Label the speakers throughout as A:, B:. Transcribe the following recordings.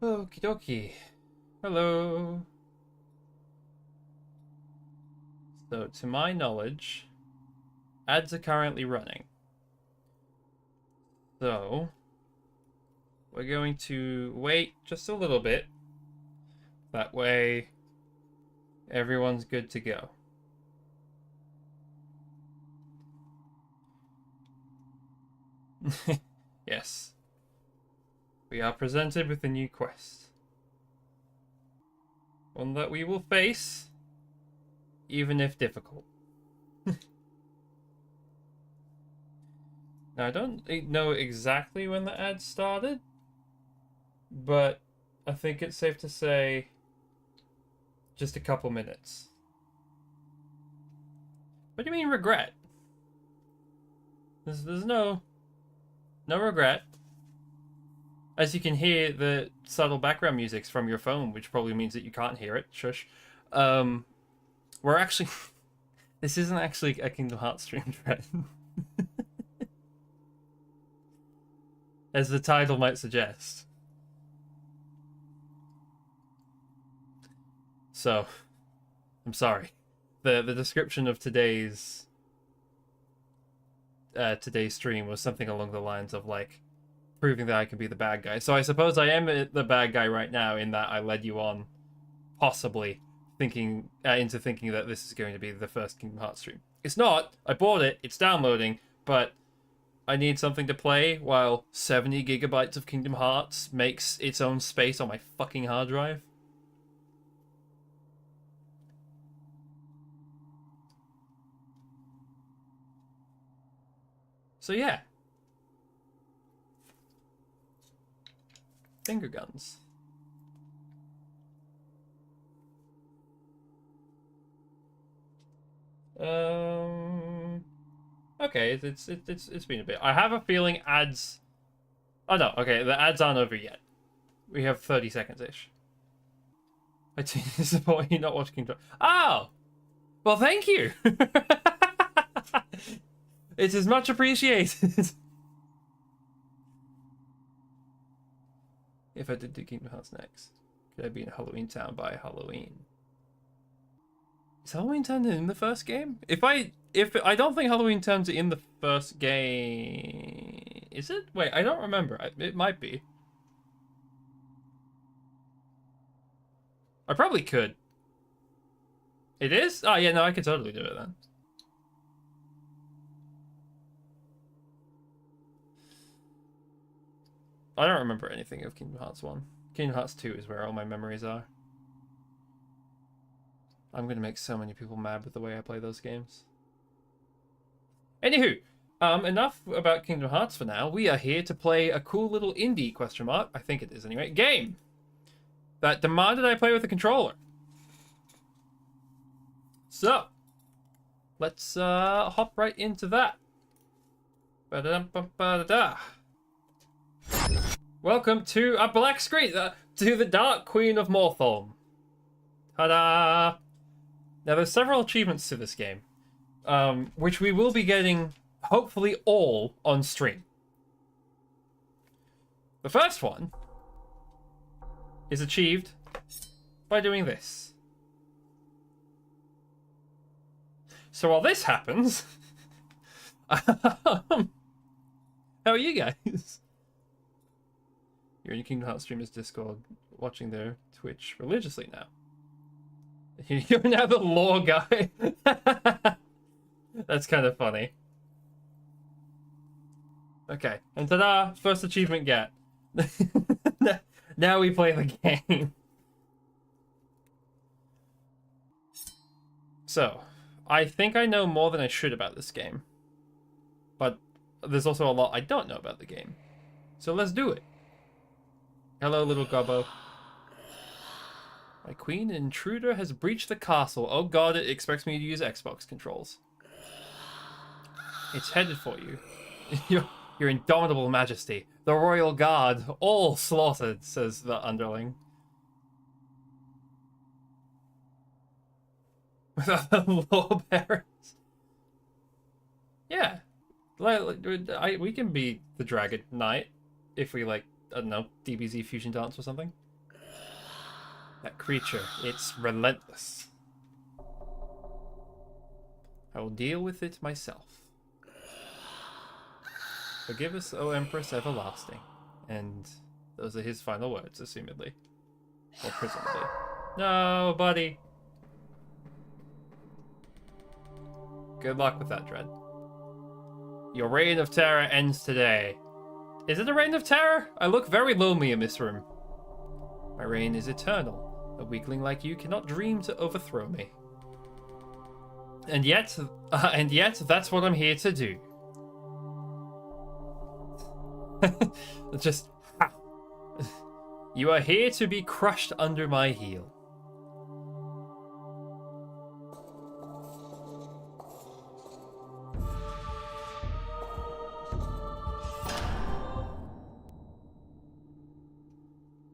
A: Okie dokie. Hello. So, to my knowledge, ads are currently running. So, we're going to wait just a little bit. That way, everyone's good to go. Yes. We are presented with a new quest. One that we will face, even if difficult. Now, I don't know exactly when the ad started, but I think it's safe to say just a couple minutes. What do you mean regret? There's no regret. As you can hear the subtle background music's from your phone, which probably means that you can't hear it. Shush. We're actually this isn't actually a Kingdom Hearts stream, Trent. As the title might suggest. So, I'm sorry. The description of today's stream was something along the lines of like proving that I can be the bad guy. So I suppose I am the bad guy right now in that I led you on, possibly thinking into thinking that this is going to be the first Kingdom Hearts stream. It's not. I bought it. It's downloading, but I need something to play while 70 gigabytes of Kingdom Hearts makes its own space on my fucking hard drive. So yeah. Finger guns. Okay, it's been a bit. I have a feeling ads. Oh no, okay, the ads aren't over yet. We have 30 seconds ish. I support you not watching. Oh, well, thank you. It is much appreciated. If I did do Kingdom Hearts next, could I be in Halloween Town by Halloween? Is Halloween Town in the first game? If I don't think Halloween Town's in the first game, is it? Wait, I don't remember. It might be. I probably could. It is? Oh yeah, no, I could totally do it then. I don't remember anything of Kingdom Hearts 1. Kingdom Hearts 2 is where all my memories are. I'm gonna make so many people mad with the way I play those games. Anywho, enough about Kingdom Hearts for now. We are here to play a cool little indie, question mark, I think it is anyway, game that demanded I play with a controller. So, let's hop right into that. Ba-da-dum-ba-da-da. Welcome to a black screen, to the Dark Queen of Mortholme. Ta-da! Now, there's several achievements to this game, which we will be getting, hopefully, all on stream. The first one is achieved by doing this. So while this happens, how are you guys? You're in Kingdom Hearts streamers Discord, watching their Twitch religiously now. You're now the lore guy. That's kind of funny. Okay, and ta-da! First achievement get. Now we play the game. So, I think I know more than I should about this game. But there's also a lot I don't know about the game. So let's do it. Hello, little gobbo. My queen intruder has breached the castle. Oh god, it expects me to use Xbox controls. It's headed for you. Your indomitable majesty. The royal guard, all slaughtered, says the underling. The law barons. Yeah. We can be the Dragon Knight if we, like, I don't know, DBZ Fusion Dance or something. That creature, it's relentless. I will deal with it myself. Forgive us, O Empress Everlasting. And those are his final words, assumedly. Or presumably. No, buddy. Good luck with that, Dread. Your reign of terror ends today. Is it a reign of terror? I look very lonely in this room. My reign is eternal. A weakling like you cannot dream to overthrow me. And yet, that's what I'm here to do. Just, ha. You are here to be crushed under my heel.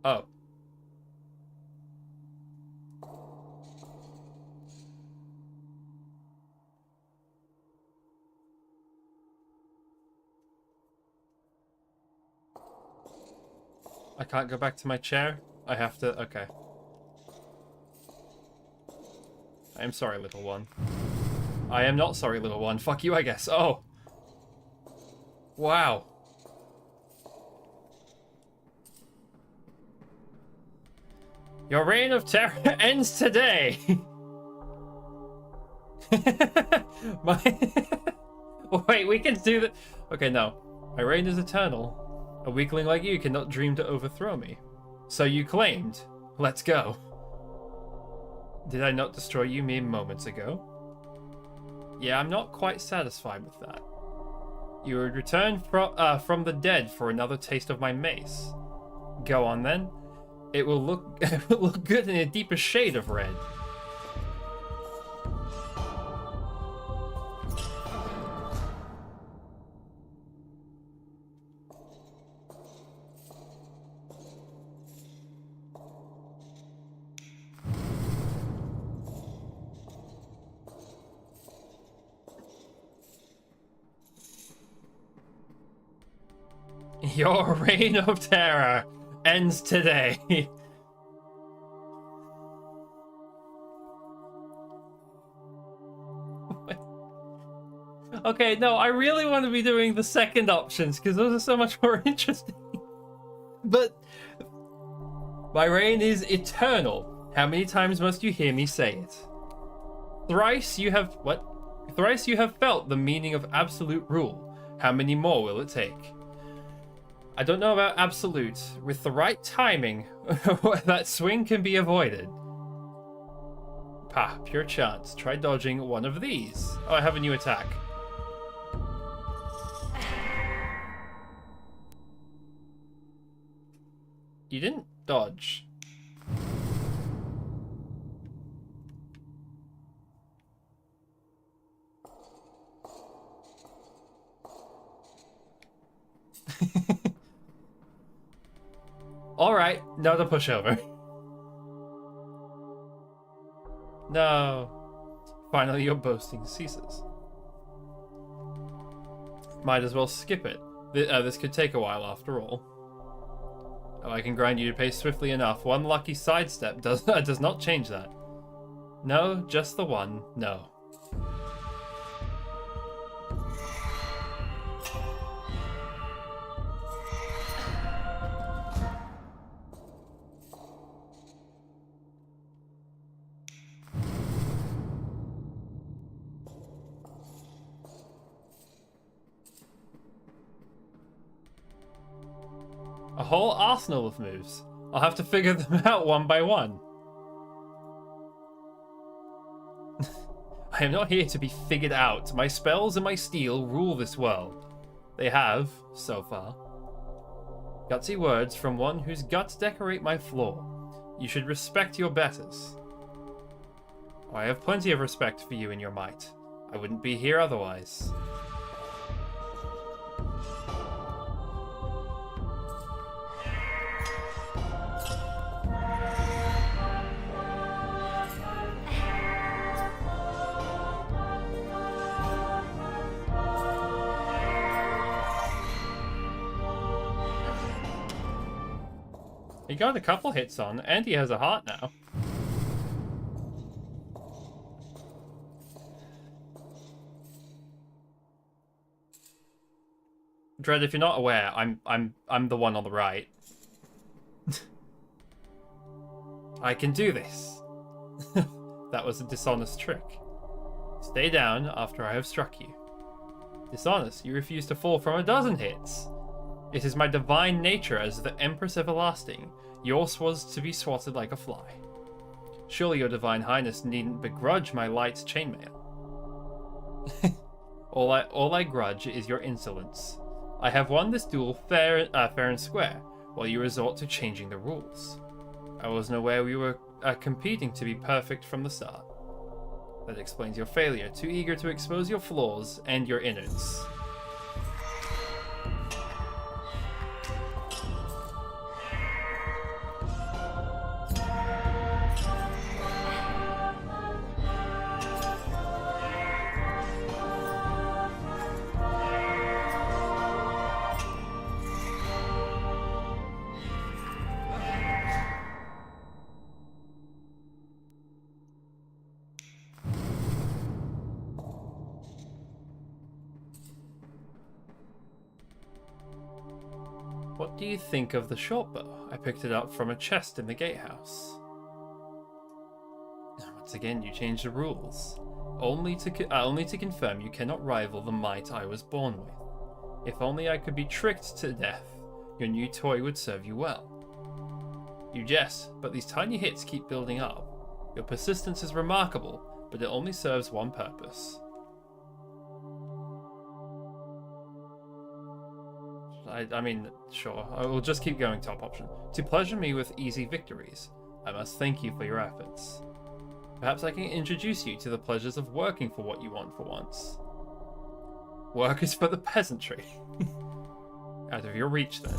A: Oh. I can't go back to my chair. I have to... Okay. I am sorry, little one. I am not sorry, little one. Fuck you, I guess. Oh. Wow. Your reign of terror ends today. Wait, we can do that. Okay, no. My reign is eternal. A weakling like you cannot dream to overthrow me. So you claimed. Let's go. Did I not destroy you mere moments ago? Yeah, I'm not quite satisfied with that. You would return from the dead for another taste of my mace. Go on then. It will look good in a deeper shade of red. Your reign of terror ends today. Okay, no, I really want to be doing the second options because those are so much more interesting. But my reign is eternal. How many times must you hear me say it? Thrice you have what? Thrice you have felt the meaning of absolute rule. How many more will it take? I don't know about absolute. With the right timing, that swing can be avoided. Pah, pure chance. Try dodging one of these. Oh, I have a new attack. You didn't dodge. Alright, not a pushover. No. Finally, your boasting ceases. Might as well skip it. This could take a while after all. Oh, I can grind you to pace swiftly enough. One lucky sidestep does not change that. No, just the one. No. A whole arsenal of moves. I'll have to figure them out one by one. I am not here to be figured out. My spells and my steel rule this world. They have, so far. Gutsy words from one whose guts decorate my floor. You should respect your betters. I have plenty of respect for you and your might. I wouldn't be here otherwise. He got a couple hits on, and he has a heart now. Dread, if you're not aware, I'm the one on the right. I can do this. That was a dishonest trick. Stay down after I have struck you. Dishonest, you refuse to fall from a dozen hits. It is my divine nature as the Empress Everlasting. Yours was to be swatted like a fly. Surely your divine highness needn't begrudge my light chainmail. all I grudge is your insolence. I have won this duel fair and square, while you resort to changing the rules. I wasn't aware we were competing to be perfect from the start. That explains your failure, too eager to expose your flaws and your innards. What do you think of the short bow? I picked it up from a chest in the gatehouse. Once again, you changed the rules. Only to confirm you cannot rival the might I was born with. If only I could be tricked to death, your new toy would serve you well. You jest, but these tiny hits keep building up. Your persistence is remarkable, but it only serves one purpose. I mean, sure, I will just keep going top option. To pleasure me with easy victories, I must thank you for your efforts. Perhaps I can introduce you to the pleasures of working for what you want for once. Work is for the peasantry. Out of your reach, then.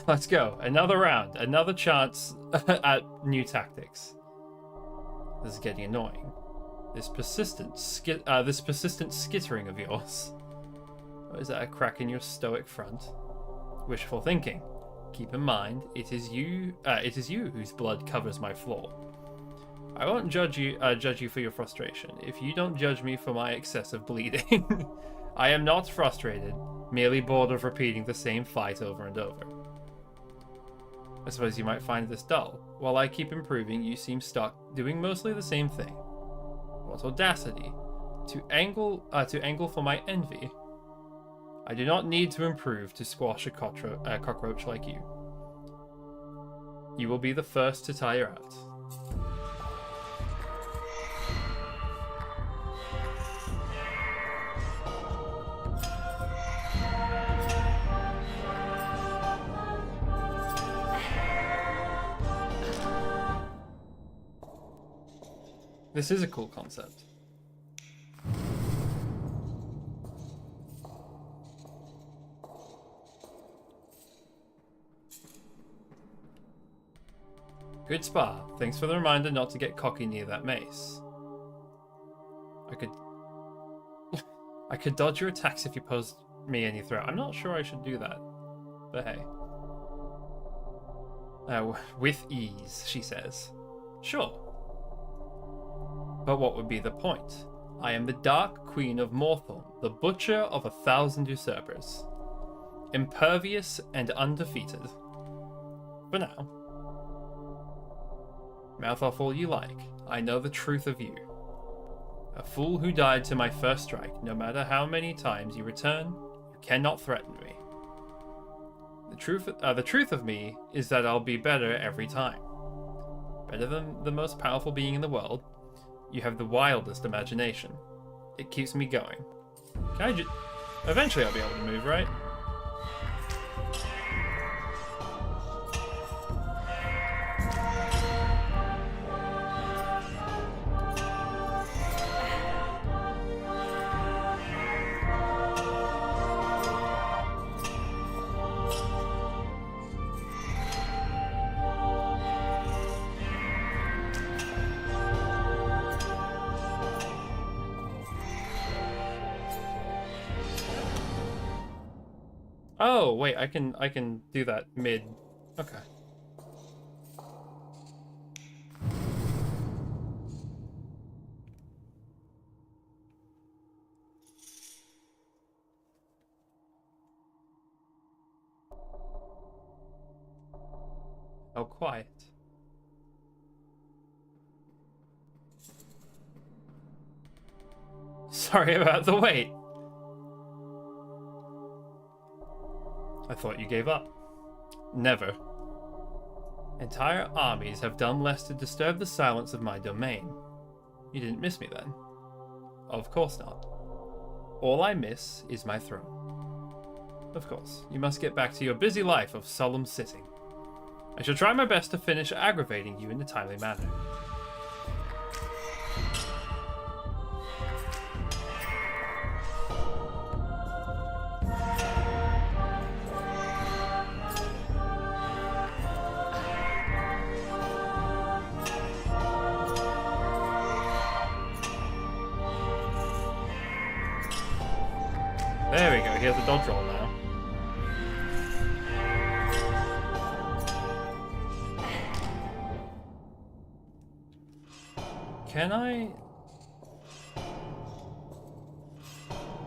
A: Let's go. Another round. Another chance at new tactics. This is getting annoying. This persistent skittering of yours. Or is that a crack in your stoic front? Wishful thinking. Keep in mind, it is you whose blood covers my floor. I won't judge you for your frustration, if you don't judge me for my excessive bleeding. I am not frustrated, merely bored of repeating the same fight over and over. I suppose you might find this dull. While I keep improving, you seem stuck, doing mostly the same thing. What audacity! To angle for my envy. I do not need to improve to squash a cockroach like you. You will be the first to tire out. This is a cool concept. Good spar. Thanks for the reminder not to get cocky near that mace. I could dodge your attacks if you posed me any threat. I'm not sure I should do that, but hey. With ease, she says. Sure. But what would be the point? I am the Dark Queen of Mortholme, the butcher of 1,000 usurpers. Impervious and undefeated. For now. Mouth off all you like. I know the truth of you. A fool who died to my first strike. No matter how many times you return, you cannot threaten me. The truth of me is that I'll be better every time. Better than the most powerful being in the world. You have the wildest imagination. It keeps me going. Eventually I'll be able to move, right? Oh, wait, I can do that mid. Okay. Oh, quiet. Sorry about the wait. I thought you gave up. Never. Entire armies have done less to disturb the silence of my domain. You didn't miss me then? Of course not. All I miss is my throne. Of course, you must get back to your busy life of solemn sitting. I shall try my best to finish aggravating you in a timely manner. There we go, he has a dodge roll now. Can I?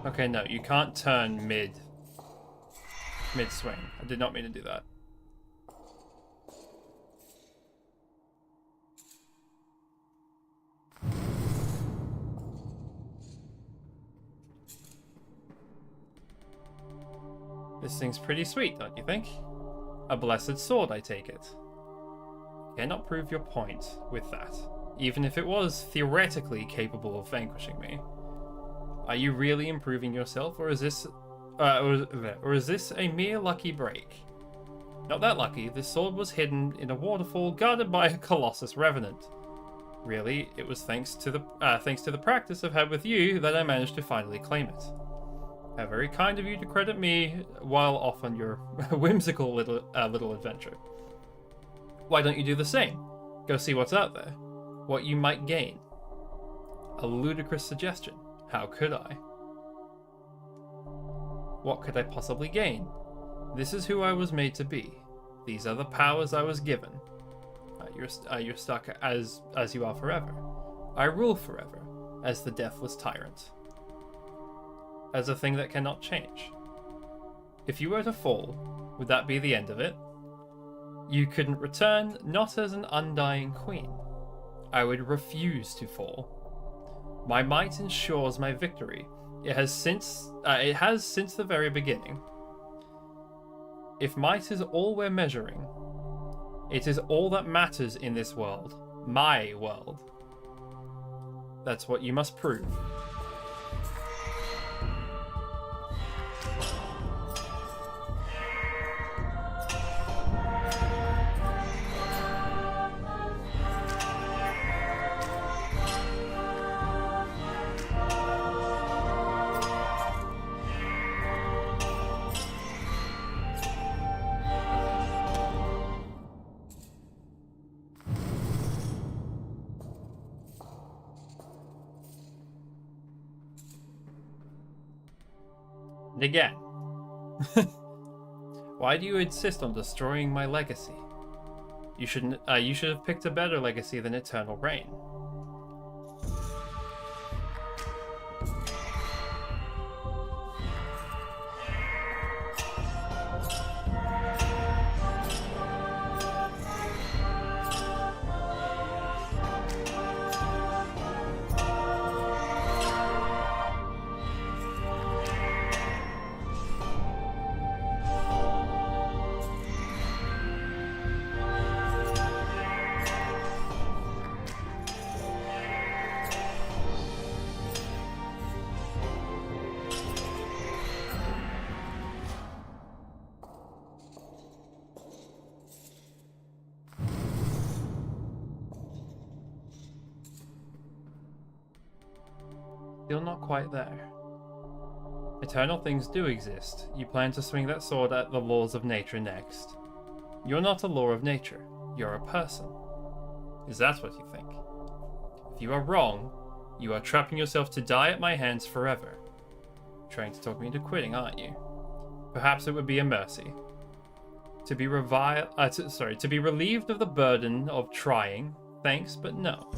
A: Okay, no, you can't turn mid-swing. I did not mean to do that. This thing's pretty sweet, don't you think? A blessed sword, I take it. Cannot prove your point with that, even if it was theoretically capable of vanquishing me. Are you really improving yourself, or is this a mere lucky break? Not that lucky. This sword was hidden in a waterfall guarded by a Colossus Revenant. Really, it was thanks to the practice I've had with you that I managed to finally claim it. How very kind of you to credit me while off on your whimsical little adventure. Why don't you do the same? Go see what's out there. What you might gain. A ludicrous suggestion. How could I? What could I possibly gain? This is who I was made to be. These are the powers I was given. You're stuck as you are forever. I rule forever, as the deathless tyrant. As a thing that cannot change. If you were to fall, would that be the end of it? You couldn't return, not as an undying queen. I would refuse to fall. My might ensures my victory. It has since the very beginning. If might is all we're measuring, it is all that matters in this world. My world. That's what you must prove. And again. Why do you insist on destroying my legacy? You should have picked a better legacy than eternal reign. Still not quite there. Eternal things do exist. You plan to swing that sword at the laws of nature next. You're not a law of nature. You're a person. Is that what you think? If you are wrong, you are trapping yourself to die at my hands forever. Trying to talk me into quitting, aren't you? perhaps it would be a mercy. To be to be relieved of the burden of trying. Thanks, but no.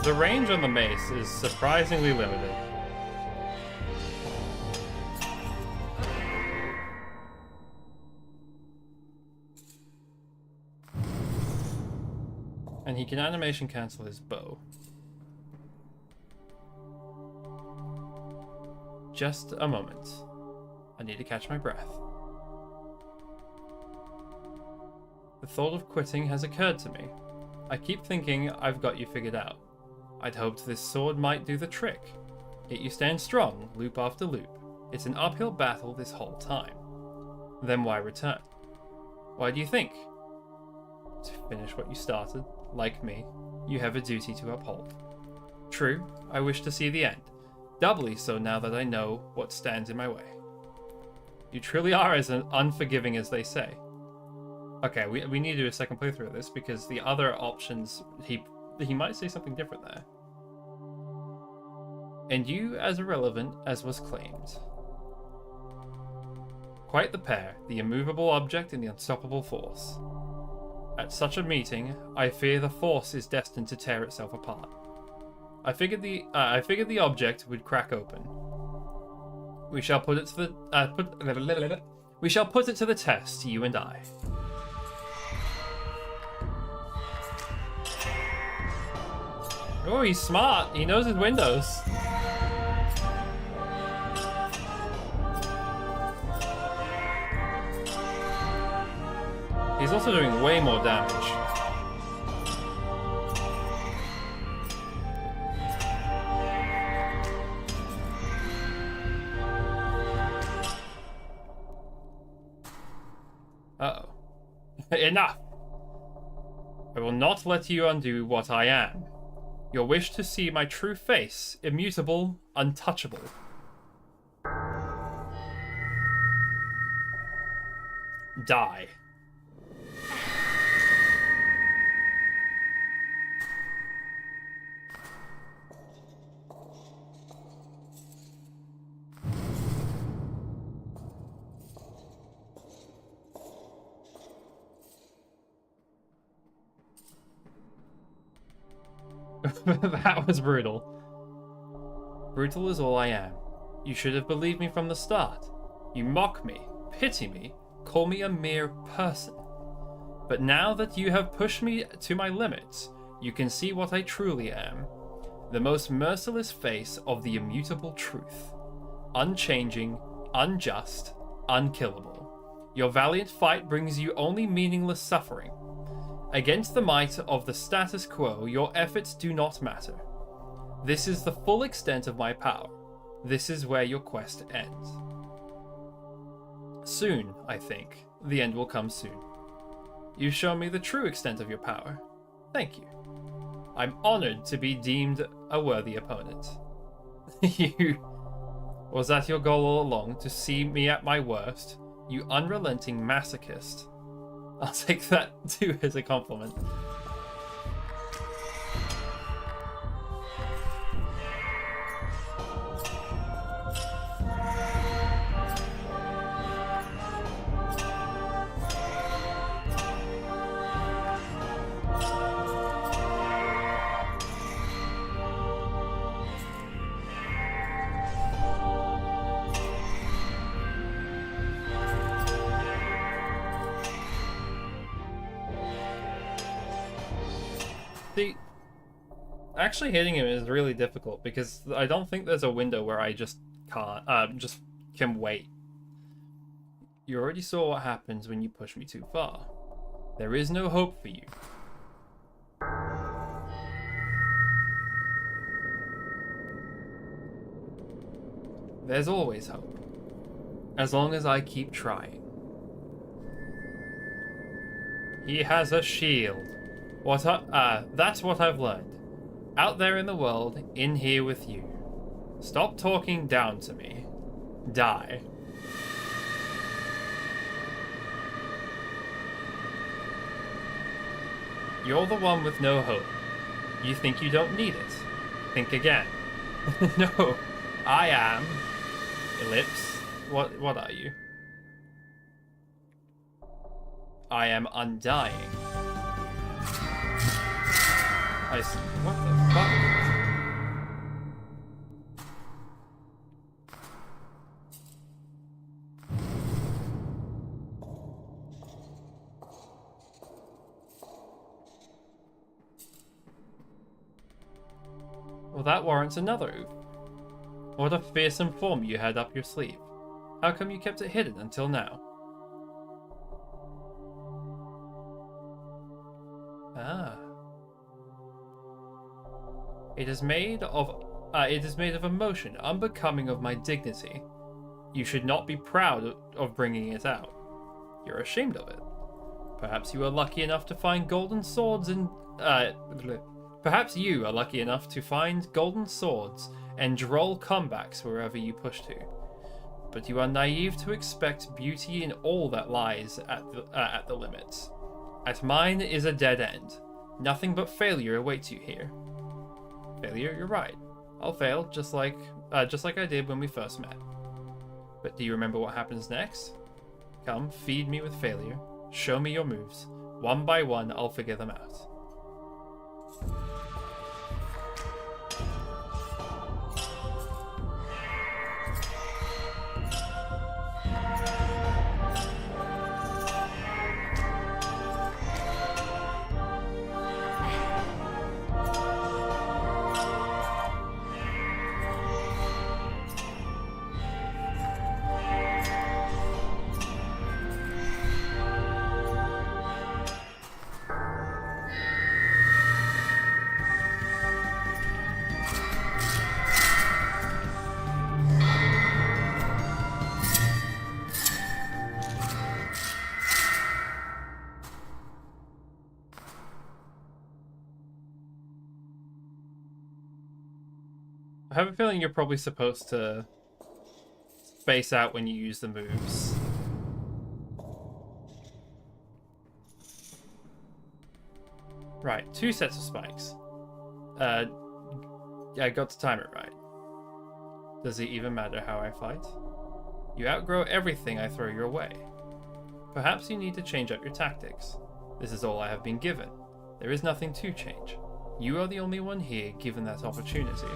A: The range on the mace is surprisingly limited. And he can animation cancel his bow. Just a moment. I need to catch my breath. The thought of quitting has occurred to me. I keep thinking I've got you figured out. I'd hoped this sword might do the trick. Yet you stand strong, loop after loop. It's an uphill battle this whole time. Then why return? Why do you think? To finish what you started, like me, you have a duty to uphold. True, I wish to see the end. Doubly so now that I know what stands in my way. You truly are as unforgiving as they say. Okay, we need to do a second playthrough of this because the other options, he might say something different there. And you as irrelevant as was claimed. Quite the pair, the immovable object and the unstoppable force. At such a meeting, I fear the force is destined to tear itself apart. I figured the object would crack open. We shall put it to the we shall put it to the test, you and I. Oh, he's smart. He knows his windows. He's also doing way more damage. Uh-oh. Enough! I will not let you undo what I am. Your wish to see my true face, immutable, untouchable. Die. That was brutal. Brutal is all I am. You should have believed me from the start. You mock me, pity me, call me a mere person. But now that you have pushed me to my limits, you can see what I truly am. The most merciless face of the immutable truth. Unchanging, unjust, unkillable. Your valiant fight brings you only meaningless suffering. Against the might of the status quo, your efforts do not matter. This is the full extent of my power. This is where your quest ends. Soon, I think, the end will come soon. You've shown me the true extent of your power. Thank you. I'm honored to be deemed a worthy opponent. Was that your goal all along, to see me at my worst? You unrelenting masochist. I'll take that too as a compliment. See, actually hitting him is really difficult because I don't think there's a window where I just can wait. You already saw what happens when you push me too far. There is no hope for you. There's always hope. As long as I keep trying. He has a shield. That's what I've learned. Out there in the world, in here with you. Stop talking down to me. Die. You're the one with no hope. You think you don't need it. Think again. No, I am. Ellipse. What are you? I am undying. What the fuck? Well, that warrants another oop. What a fearsome form you had up your sleeve. How come you kept it hidden until now? Ah. It is made of emotion unbecoming of my dignity. You should not be proud of bringing it out. You're ashamed of it. Perhaps you are lucky enough to find golden swords and Perhaps you are lucky enough to find golden swords and droll comebacks wherever you push to. But you are naive to expect beauty in all that lies at the limits. At mine is a dead end. Nothing but failure awaits you here. Failure? You're right. I'll fail, just like I did when we first met. But do you remember what happens next? Come, feed me with failure. Show me your moves. One by one, I'll figure them out. I have a feeling you're probably supposed to space out when you use the moves. Right, 2 sets of spikes. Yeah, I got to time it right. Does it even matter how I fight? You outgrow everything I throw your way. Perhaps you need to change up your tactics. This is all I have been given. There is nothing to change. You are the only one here given that opportunity.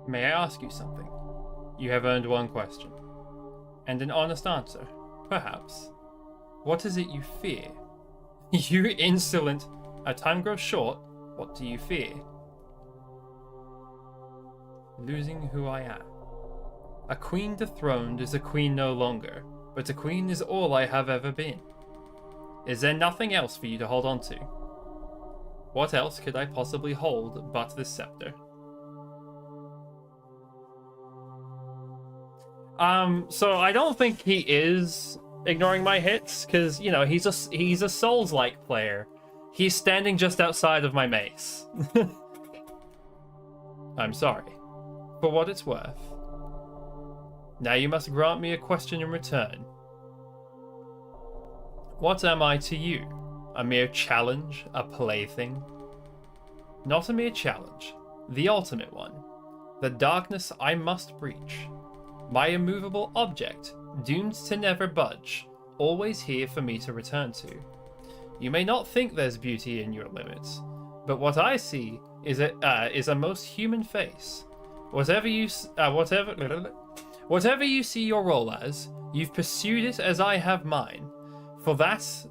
A: May I ask you something? You have earned one question. And an honest answer, perhaps. What is it you fear? You insolent! Our time grows short. What do you fear? Losing who I am. A queen dethroned is a queen no longer, but a queen is all I have ever been. Is there nothing else for you to hold on to? What else could I possibly hold but this scepter? So I don't think he is ignoring my hits, because, you know, he's a Souls-like player. He's standing just outside of my mace. I'm sorry. For what it's worth. Now you must grant me a question in return. What am I to you? A mere challenge, a plaything. Not a mere challenge, the ultimate one. The darkness I must breach. My immovable object, doomed to never budge, always here for me to return to. You may not think there's beauty in your limits, but what I see is a most human face. Whatever you see your role as, you've pursued it as I have mine. For that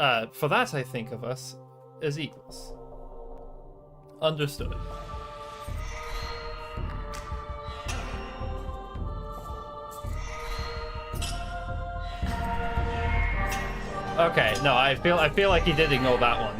A: I think of us as equals. Understood. Okay, no, I feel like he did ignore that one.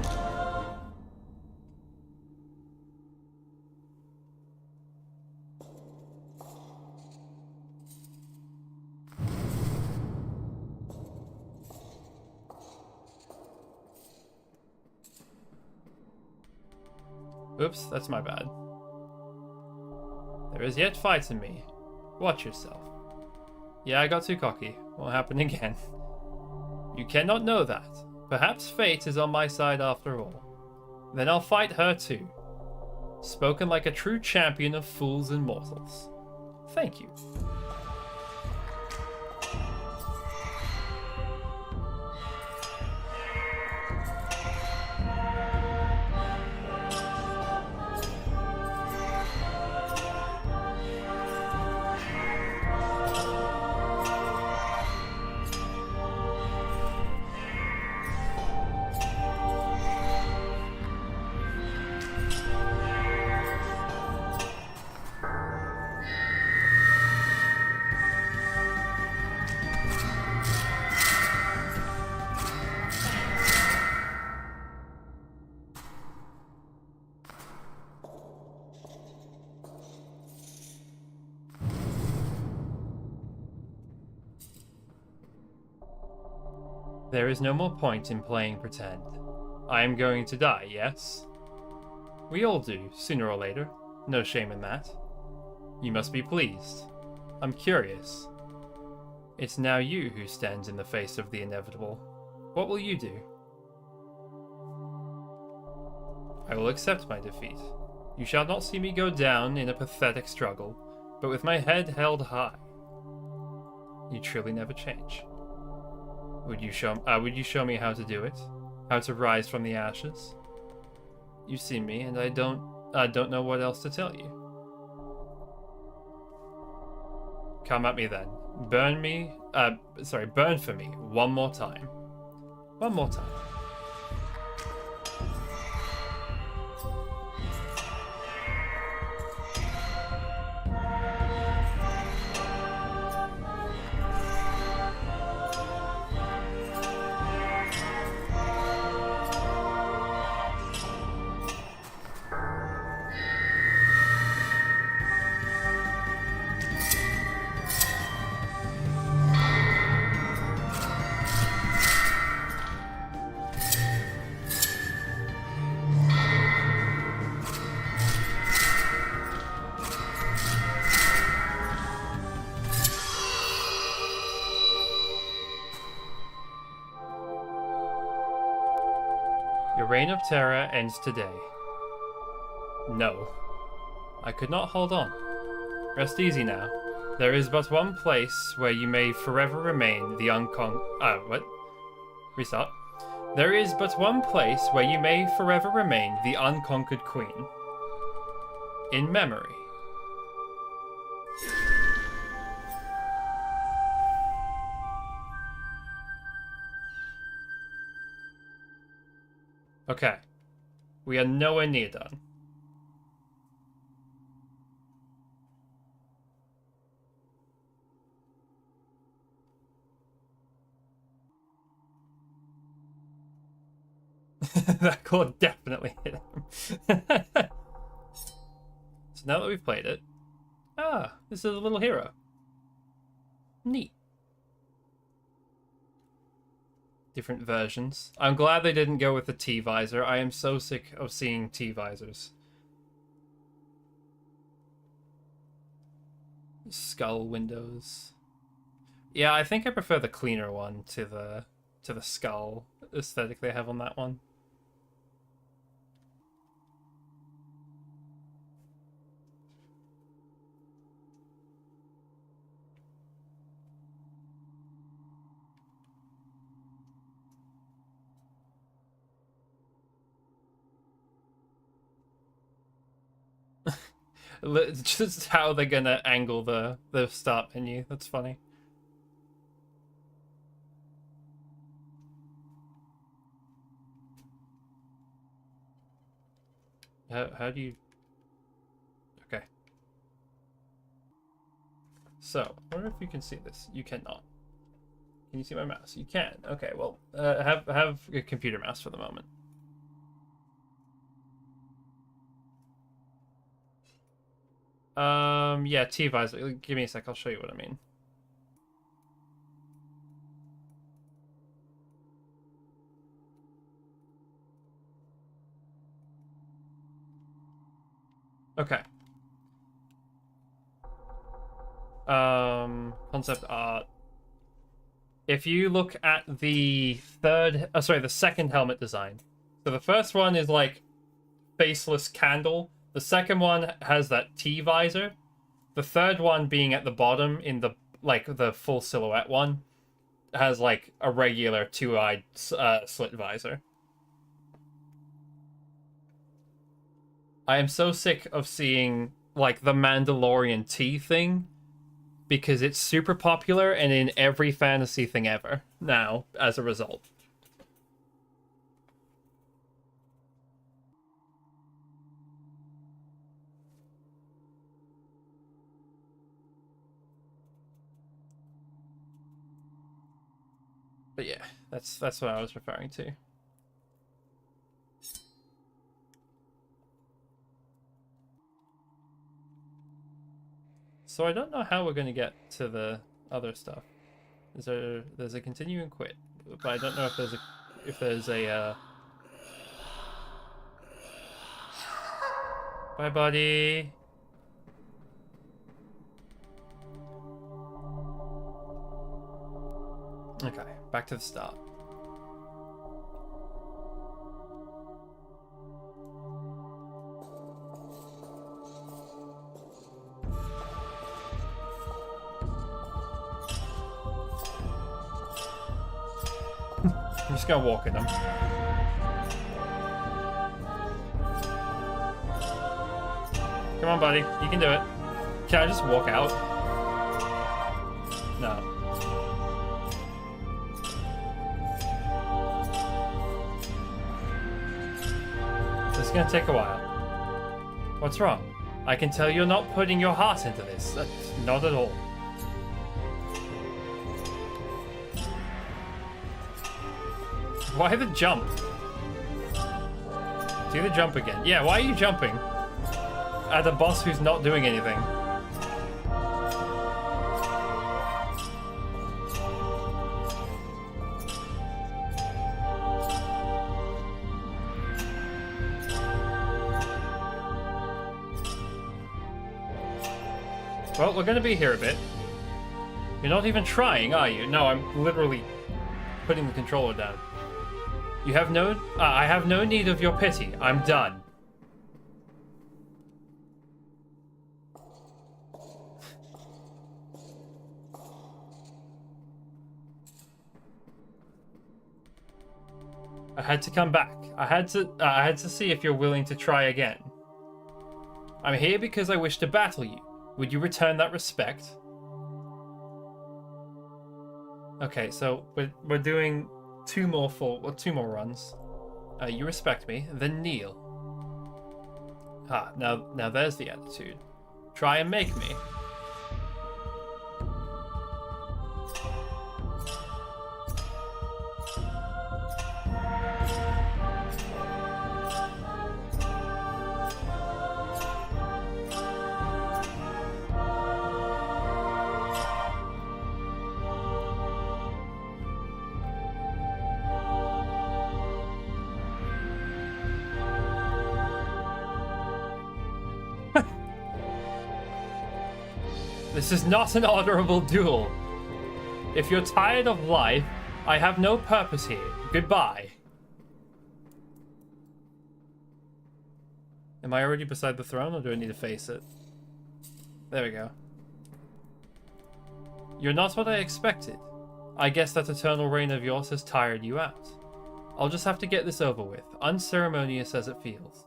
A: Oops, that's my bad. There is yet fight in me. Watch yourself. Yeah, I got too cocky. Won't happen again. You cannot know that. Perhaps fate is on my side after all. Then I'll fight her too. Spoken like a true champion of fools and mortals. Thank you. There is no more point in playing pretend. I am going to die, yes? We all do, sooner or later. No shame in that. You must be pleased. I'm curious. It's now you who stands in the face of the inevitable. What will you do? I will accept my defeat. You shall not see me go down in a pathetic struggle, but with my head held high. You truly never change. Would you show me how to do it? How to rise from the ashes? You see me, and I don't know what else to tell you. Come at me then. Burn for me one more time. One more time. Your reign of terror ends today. No. I could not hold on. Rest easy now. There is but one place where you may forever remain the Restart. There is but one place where you may forever remain the unconquered queen. In memory. Okay. We are nowhere near done. That chord definitely hit him. So now that we've played it... Ah, this is a little hero. Neat. Different versions. I'm glad they didn't go with the T-visor. I am so sick of seeing T-visors. Skull windows. Yeah, I think I prefer the cleaner one to the skull aesthetic they have on that one. Just how they're gonna angle the start menu. That's funny. How do you... Okay. So, I wonder if you can see this. You cannot. Can you see my mouse? You can. Okay, well, have a computer mouse for the moment. Yeah, T-visor. Give me a sec, I'll show you what I mean. Okay. Concept art. If you look at the the second helmet design. So the first one is like faceless candle. The second one has that T-visor. The third one being at the bottom in the the full silhouette one has like a regular two-eyed slit visor. I am so sick of seeing like the Mandalorian T thing because it's super popular and in every fantasy thing ever now as a result. But yeah, that's what I was referring to. So I don't know how we're going to get to the other stuff. There's a continue and quit, but I don't know if there's a Bye, buddy. Okay, back to the start. I'm just gonna walk in them. Come on, buddy. You can do it. Can I just walk out? No. This is gonna take a while. What's wrong? I can tell you're not putting your heart into this. Not at all. Why the jump? Do the jump again. Yeah, why are you jumping? At a boss who's not doing anything. Well, we're gonna be here a bit. You're not even trying, are you? No, I'm literally putting the controller down. You have no... I have no need of your pity. I'm done. I had to come back. I had to see if you're willing to try again. I'm here because I wish to battle you. Would you return that respect? Okay, so we're doing two more runs. You respect me, then kneel. Ah, now there's the attitude. Try and make me. This is not an honorable duel. If you're tired of life, I have no purpose here. Goodbye. Am I already beside the throne, or do I need to face it? There we go. You're not what I expected. I guess that eternal reign of yours has tired you out. I'll just have to get this over with, unceremonious as it feels.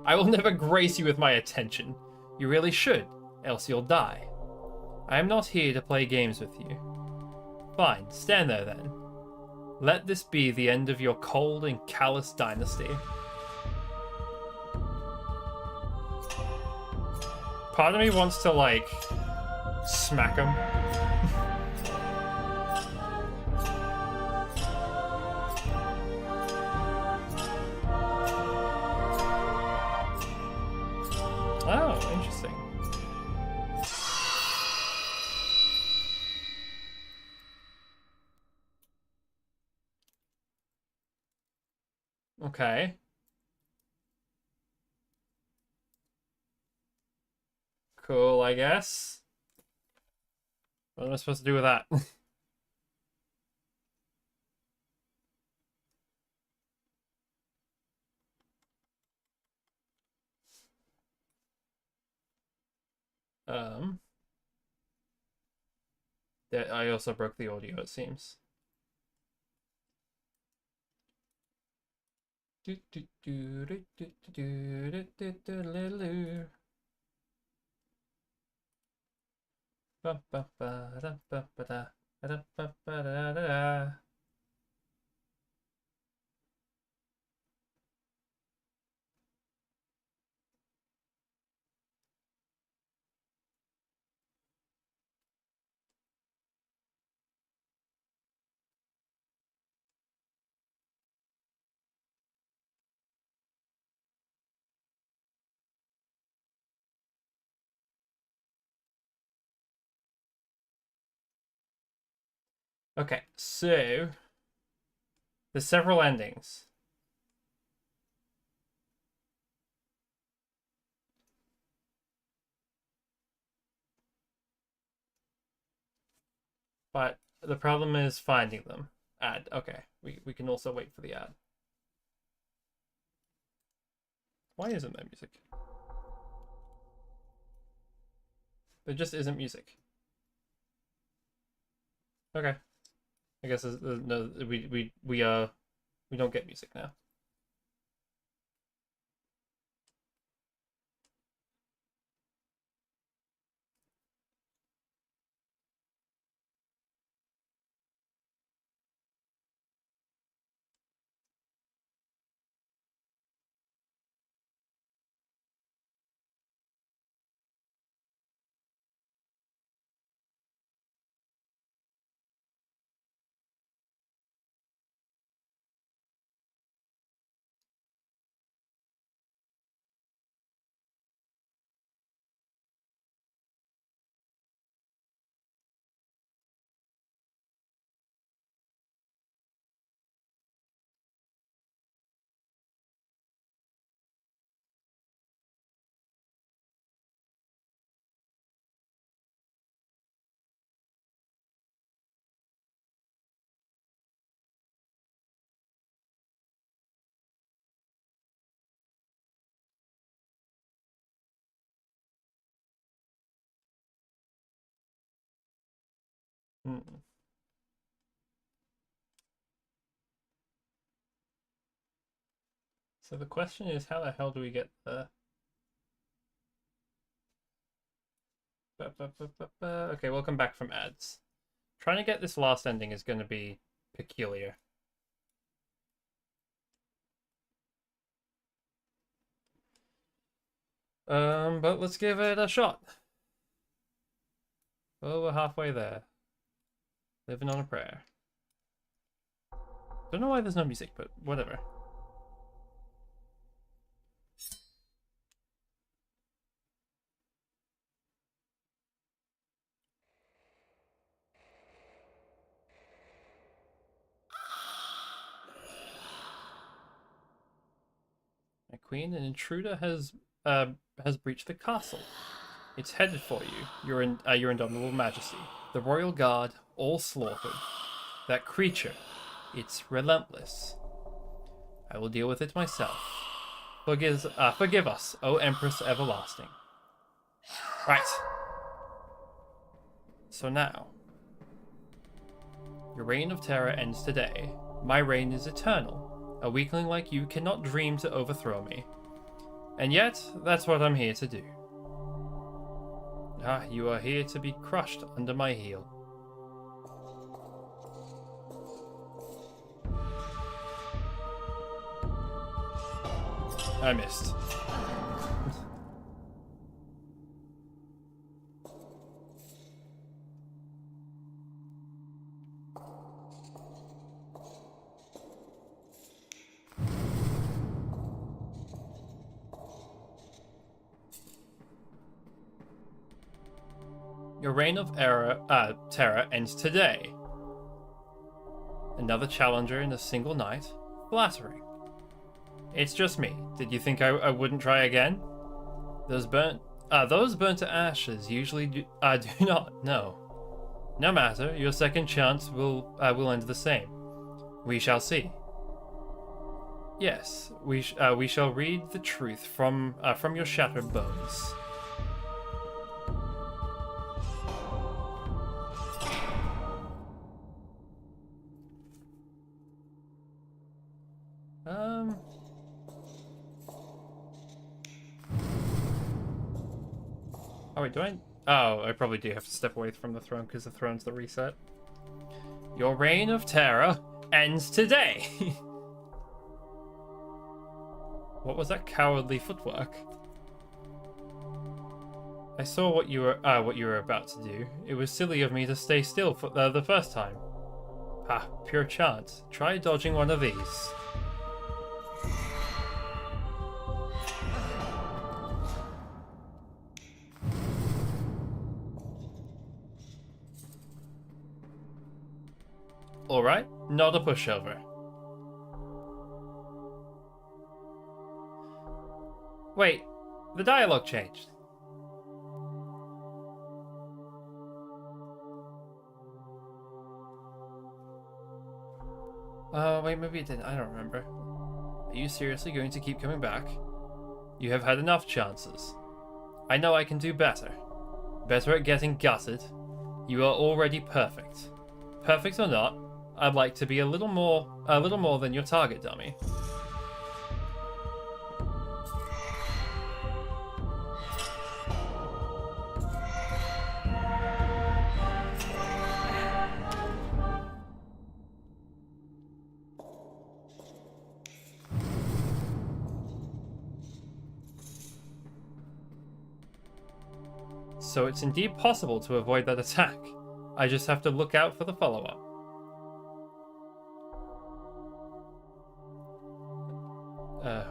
A: I will never grace you with my attention. You really should, else you'll die. I am not here to play games with you. Fine, stand there then. Let this be the end of your cold and callous dynasty. Part of me wants to, like, smack him. Oh, interesting. Okay. Cool, I guess. What am I supposed to do with that? um. I also broke the audio, it seems. Okay, so there's several endings. But the problem is finding them. Ad. Okay, we can also wait for the ad. Why isn't there music? There just isn't music. Okay. I guess no, we don't get music now. Hmm. So the question is, how the hell do we get the? Okay, welcome back from ads. Trying to get this last ending is going to be peculiar. But let's give it a shot. Well, we're halfway there. Living on a prayer. Don't know why there's no music, but whatever. My queen, an intruder has breached the castle. It's headed for you, your indomitable majesty. The royal guard, all slaughtered. That creature, it's relentless. I will deal with it myself. Forgive us, O Empress Everlasting. Right. So now, your reign of terror ends today. My reign is eternal. A weakling like you cannot dream to overthrow me. And yet, that's what I'm here to do. Ah, you are here to be crushed under my heel. I missed. Your reign of terror ends today. Another challenger in a single night? Flattering. It's just me. Did you think I wouldn't try again? Those burnt to ashes usually do not. No. No matter. Your second chance will end the same. We shall see. Yes, we shall read the truth from your shattered bones. Oh wait, do I? Oh, I probably do have to step away from the throne because the throne's the reset. Your reign of terror ends today. What was that cowardly footwork? I saw what you were about to do. It was silly of me to stay still for the first time. Ah, pure chance. Try dodging one of these. Alright, not a pushover. Wait, the dialogue changed. Wait, maybe it didn't. I don't remember. Are you seriously going to keep coming back? You have had enough chances. I know I can do better. Better at getting gutted. You are already perfect. Perfect or not, I'd like to be a little more than your target dummy. So it's indeed possible to avoid that attack. I just have to look out for the follow-up.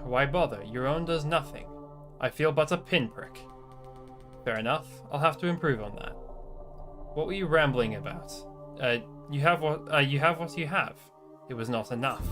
A: Why bother? Your own does nothing. I feel but a pinprick. Fair enough. I'll have to improve on that. What were you rambling about? You have what you have. It was not enough.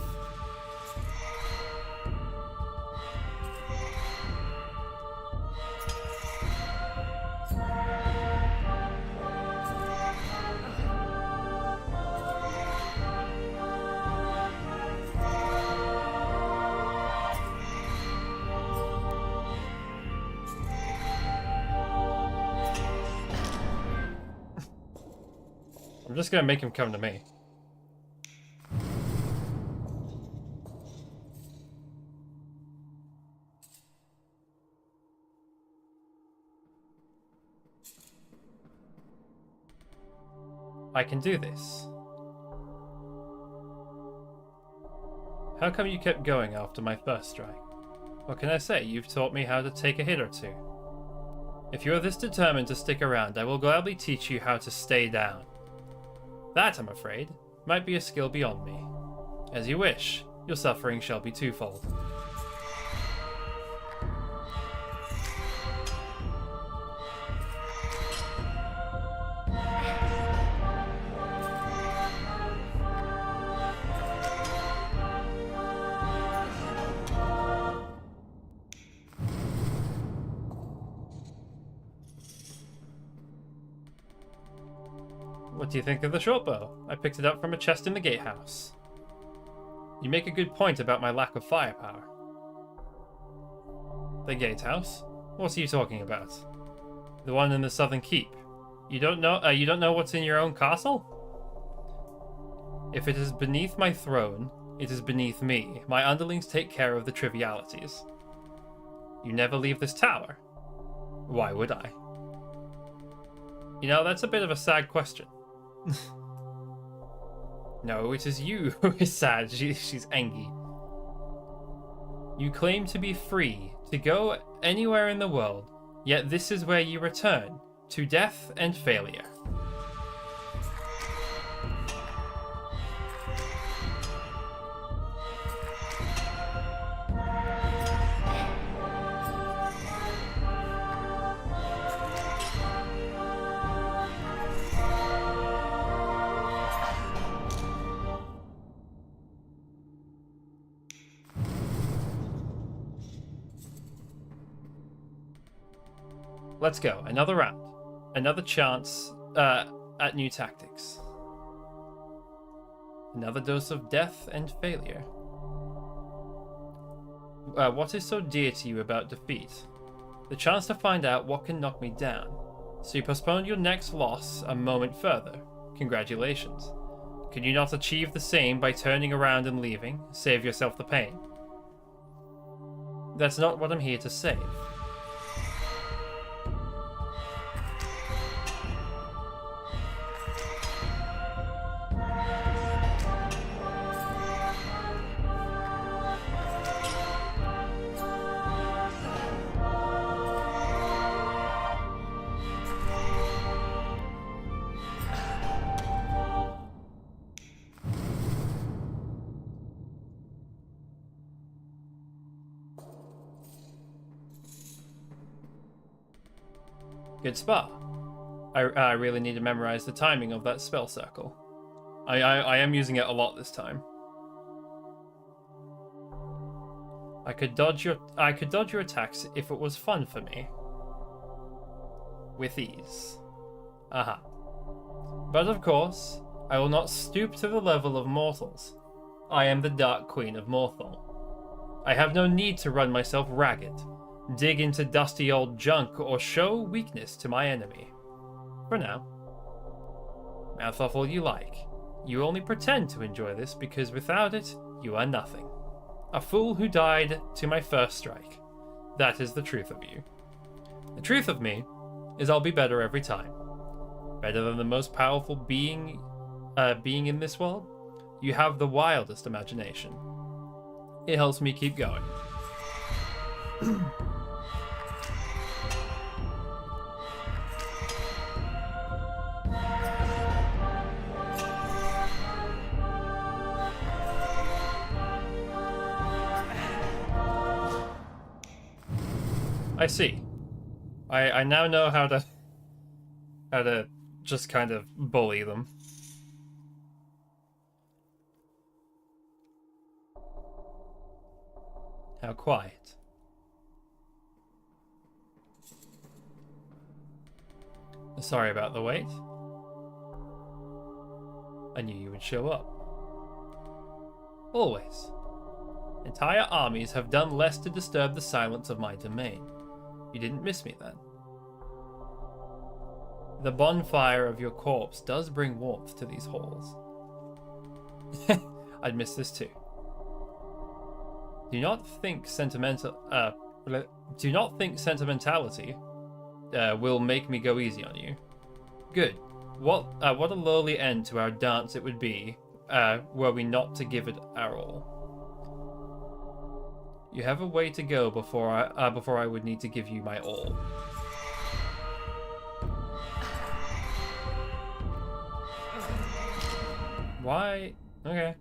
A: I'm just gonna make him come to me. I can do this. How come you kept going after my first strike? What can I say? You've taught me how to take a hit or two. If you are this determined to stick around, I will gladly teach you how to stay down. That, I'm afraid, might be a skill beyond me. As you wish, your suffering shall be twofold. What do you think of the short bow? I picked it up from a chest in the gatehouse. You make a good point about my lack of firepower. The gatehouse? What are you talking about? The one in the southern keep. You don't know what's in your own castle? If it is beneath my throne, it is beneath me. My underlings take care of the trivialities. You never leave this tower. Why would I? You know, that's a bit of a sad question. No, it is you who is sad. She's angry. You claim to be free, to go anywhere in the world, yet this is where you return, to death and failure. Let's go. Another round. Another chance at new tactics. Another dose of death and failure. What is so dear to you about defeat? The chance to find out what can knock me down. So you postponed your next loss a moment further. Congratulations. Can you not achieve the same by turning around and leaving? Save yourself the pain. That's not what I'm here to save. Good spot. I really need to memorize the timing of that spell circle. I am using it a lot this time. I could dodge your attacks if it was fun for me. With ease. Aha. But of course, I will not stoop to the level of mortals. I am the Dark Queen of Mortholme. I have no need to run myself ragged, dig into dusty old junk, or show weakness to my enemy. For now. Mouth off all you like. You only pretend to enjoy this because without it, you are nothing. A fool who died to my first strike. That is the truth of you. The truth of me is I'll be better every time. Better than the most powerful being in this world. You have the wildest imagination. It helps me keep going. I see. I now know how to just kind of bully them. How quiet. Sorry about the wait. I knew you would show up. Always. Entire armies have done less to disturb the silence of my domain. You didn't miss me then. The bonfire of your corpse does bring warmth to these halls. I'd miss this too. Do not think sentimentality will make me go easy on you. Good. What a lowly end to our dance it would be, were we not to give it our all. You have a way to go before I would need to give you my all. Why? Okay.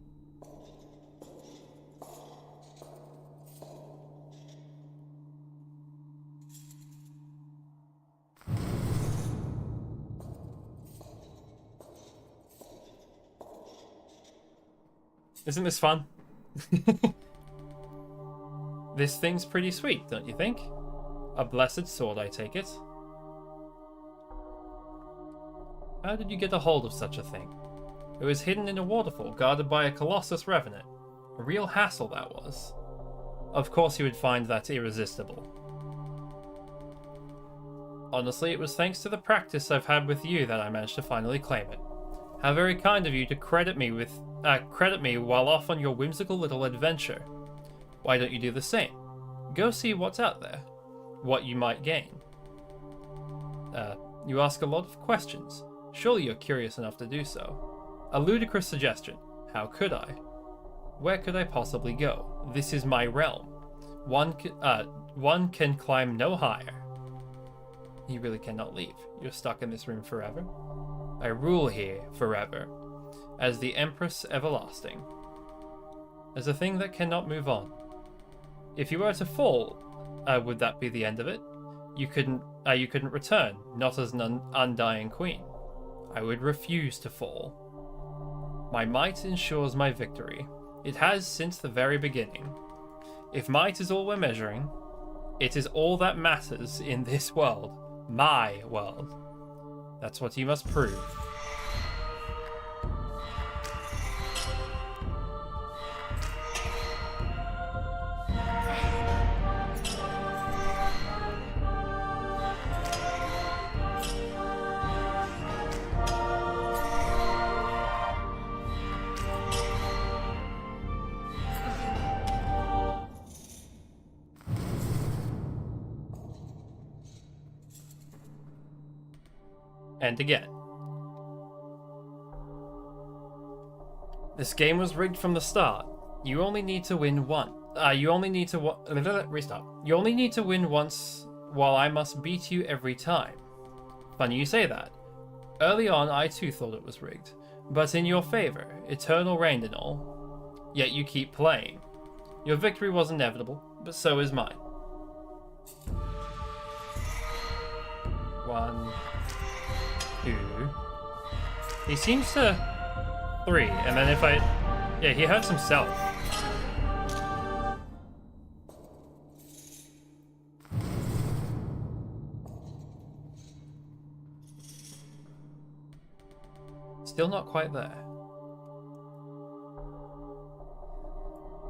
A: Isn't this fun? This thing's pretty sweet, don't you think? A blessed sword, I take it. How did you get a hold of such a thing? It was hidden in a waterfall guarded by a Colossus Revenant. A real hassle that was. Of course you would find that irresistible. Honestly, it was thanks to the practice I've had with you that I managed to finally claim it. How very kind of you to credit me while off on your whimsical little adventure. Why don't you do the same? Go see what's out there. What you might gain. You ask a lot of questions. Surely you're curious enough to do so. A ludicrous suggestion. How could I? Where could I possibly go? This is my realm. One can climb no higher. You really cannot leave. You're stuck in this room forever. I rule here forever, as the Empress Everlasting, as a thing that cannot move on. If you were to fall, would that be the end of it? You couldn't return, not as an undying queen. I would refuse to fall. My might ensures my victory. It has since the very beginning. If might is all we're measuring, it is all that matters in this world. My world. That's what you must prove. And again. This game was rigged from the start. You only need to win one. Restart. You only need to win once, while I must beat you every time. Funny you say that. Early on, I too thought it was rigged, but in your favor, eternal reigned and all. Yet you keep playing. Your victory was inevitable, but so is mine. 1, 2. He seems to 3, and then if yeah, he hurts himself. Still not quite there.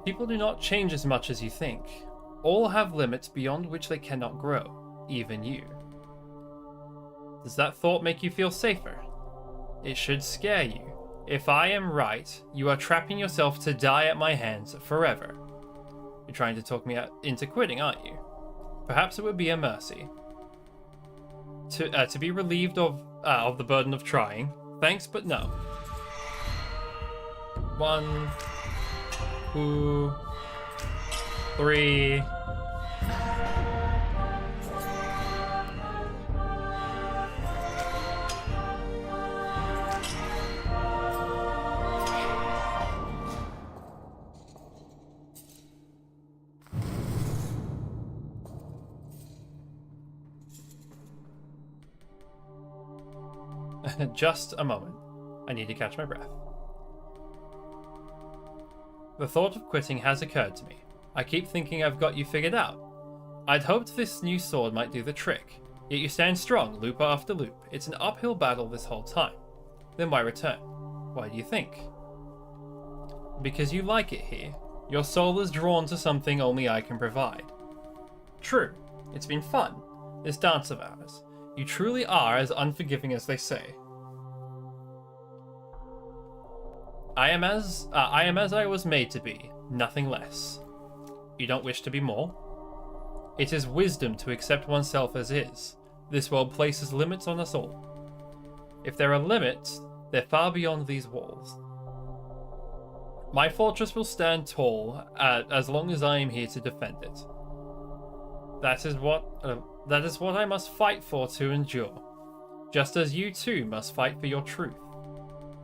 A: People do not change as much as you think. All have limits beyond which they cannot grow, even you. Does that thought make you feel safer? It should scare you. If I am right, you are trapping yourself to die at my hands forever. You're trying to talk me into quitting, aren't you? Perhaps it would be a mercy. To be relieved of the burden of trying. Thanks, but no. 1, 2, 3. Just a moment. I need to catch my breath. The thought of quitting has occurred to me. I keep thinking I've got you figured out. I'd hoped this new sword might do the trick. Yet you stand strong, loop after loop. It's an uphill battle this whole time. Then why return? Why do you think? Because you like it here. Your soul is drawn to something only I can provide. True. It's been fun. This dance of ours. You truly are as unforgiving as they say. I am as I was made to be, nothing less. You don't wish to be more? It is wisdom to accept oneself as is. This world places limits on us all. If there are limits, they're far beyond these walls. My fortress will stand tall as long as I am here to defend it. That is what I must fight for to endure, just as you too must fight for your truth.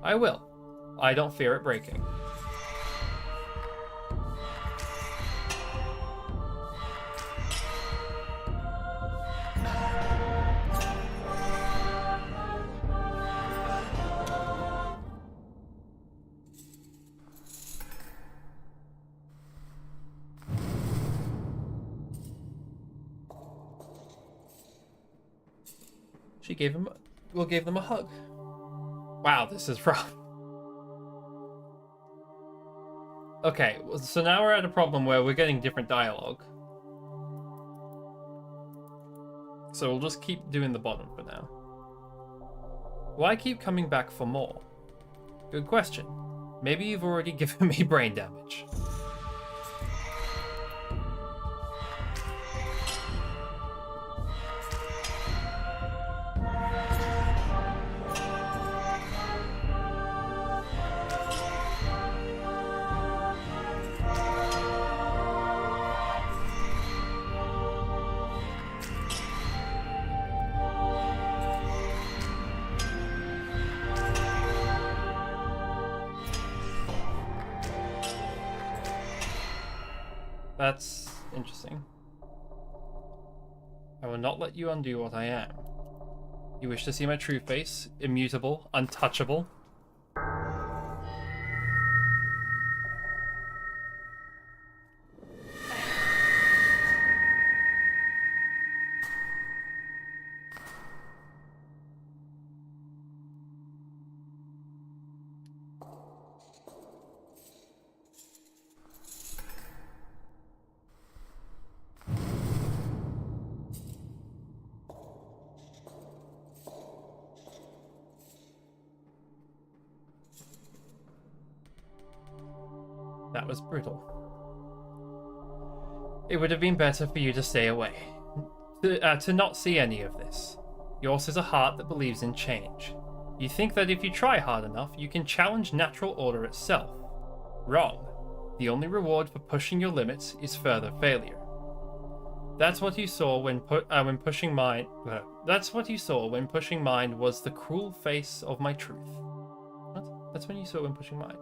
A: I will. I don't fear it breaking. She gave them a hug. Wow, this is rough. Okay, so now we're at a problem where we're getting different dialogue. So we'll just keep doing the bottom for now. Why keep coming back for more? Good question. Maybe you've already given me brain damage. That's interesting. I will not let you undo what I am. You wish to see my true face, immutable, untouchable. That was brutal. It would have been better for you to stay away. To not see any of this. Yours is a heart that believes in change. You think that if you try hard enough, you can challenge natural order itself. Wrong. The only reward for pushing your limits is further failure. That's what you saw when pushing mine. That's what you saw when pushing mine was the cruel face of my truth. What? That's when you saw when pushing mine.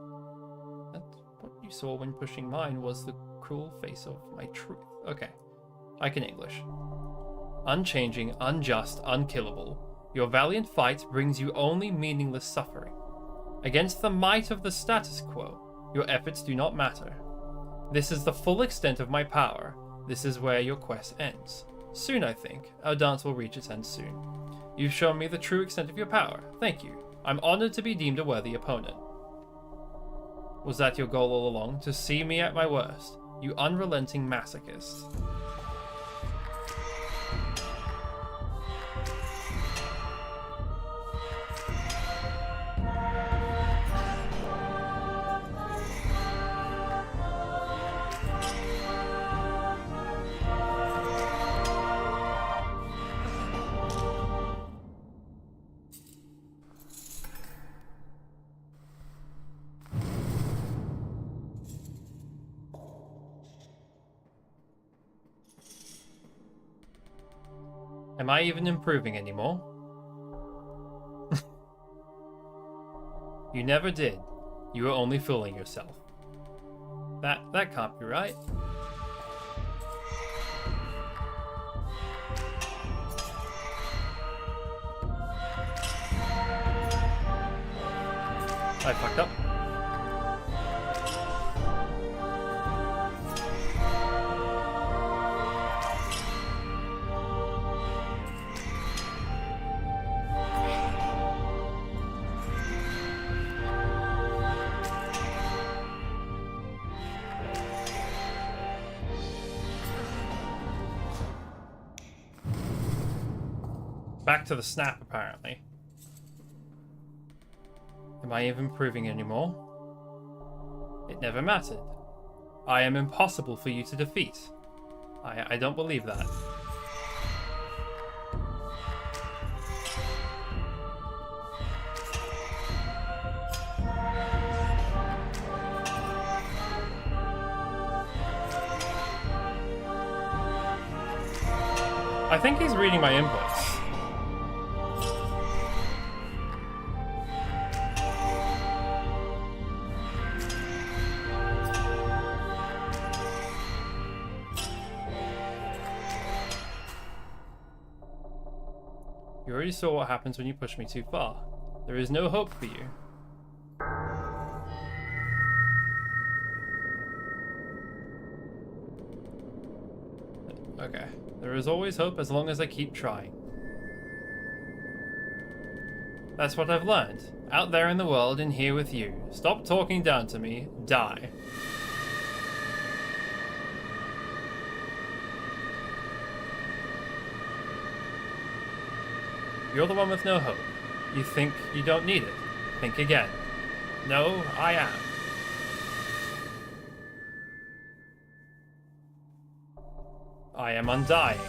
A: What you saw when pushing mine was the cruel face of my truth. Okay, I can English. Unchanging, unjust, unkillable, your valiant fight brings you only meaningless suffering. Against the might of the status quo, your efforts do not matter. This is the full extent of my power. This is where your quest ends. Soon, I think, our dance will reach its end soon. You've shown me the true extent of your power. Thank you. I'm honored to be deemed a worthy opponent. Was that your goal all along? To see me at my worst? You unrelenting masochist. Am I even improving anymore? You never did. You were only fooling yourself. That can't be right. I fucked up. Back to the snap, apparently. Am I even improving anymore? It never mattered. I am impossible for you to defeat. I don't believe that. I think he's reading my inputs. You already saw what happens when you push me too far. There is no hope for you. Okay. There is always hope as long as I keep trying. That's what I've learned. Out there in the world and here with you. Stop talking down to me. Die. You're the one with no hope. You think you don't need it. Think again. No, I am. I am undying.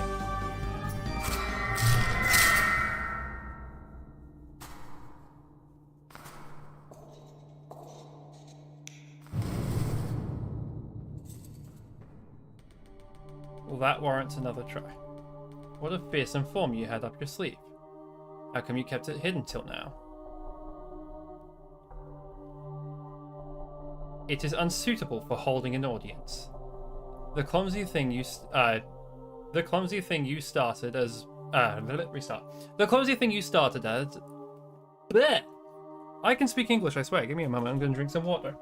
A: Well, that warrants another try. What a fearsome form you had up your sleeve. How come you kept it hidden till now? It is unsuitable for holding an audience. The clumsy thing you started as restart. The clumsy thing you started as. Bleh! I can speak English, I swear. Give me a moment. I'm going to drink some water.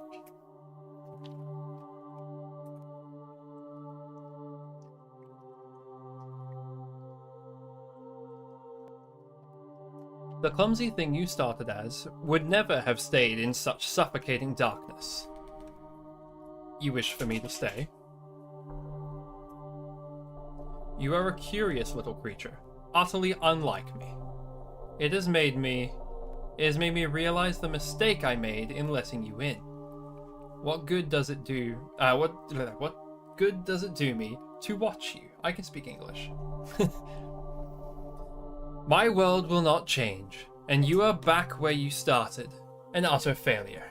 A: The clumsy thing you started as would never have stayed in such suffocating darkness. You wish for me to stay? You are a curious little creature, utterly unlike me. It has made me realize the mistake I made in letting you in. What good does it do? What good does it do me to watch you? I can speak English. My world will not change, and you are back where you started, an utter failure.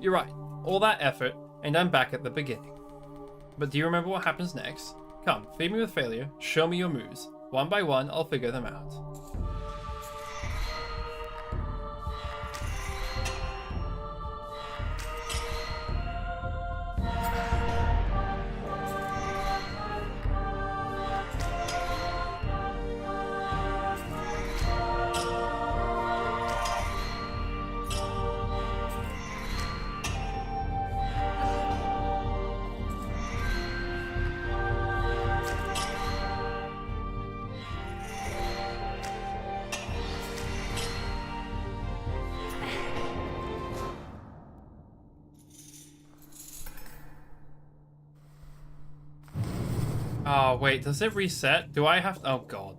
A: You're right, all that effort, and I'm back at the beginning. But do you remember what happens next? Come, feed me with failure, show me your moves. One by one, I'll figure them out. Oh, wait, does it reset? Do I have to... Oh, God.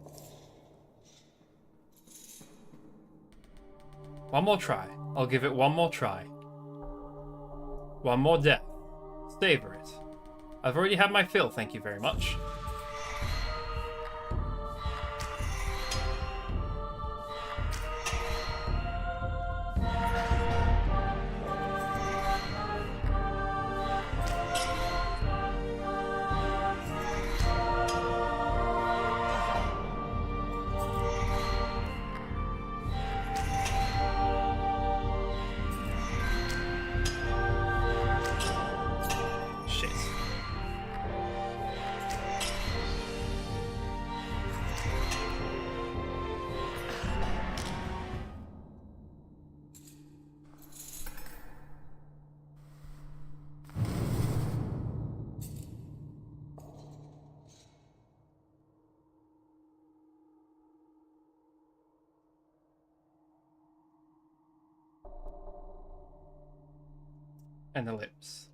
A: One more try. I'll give it one more try. One more death. Savor it. I've already had my fill, thank you very much. An ellipse.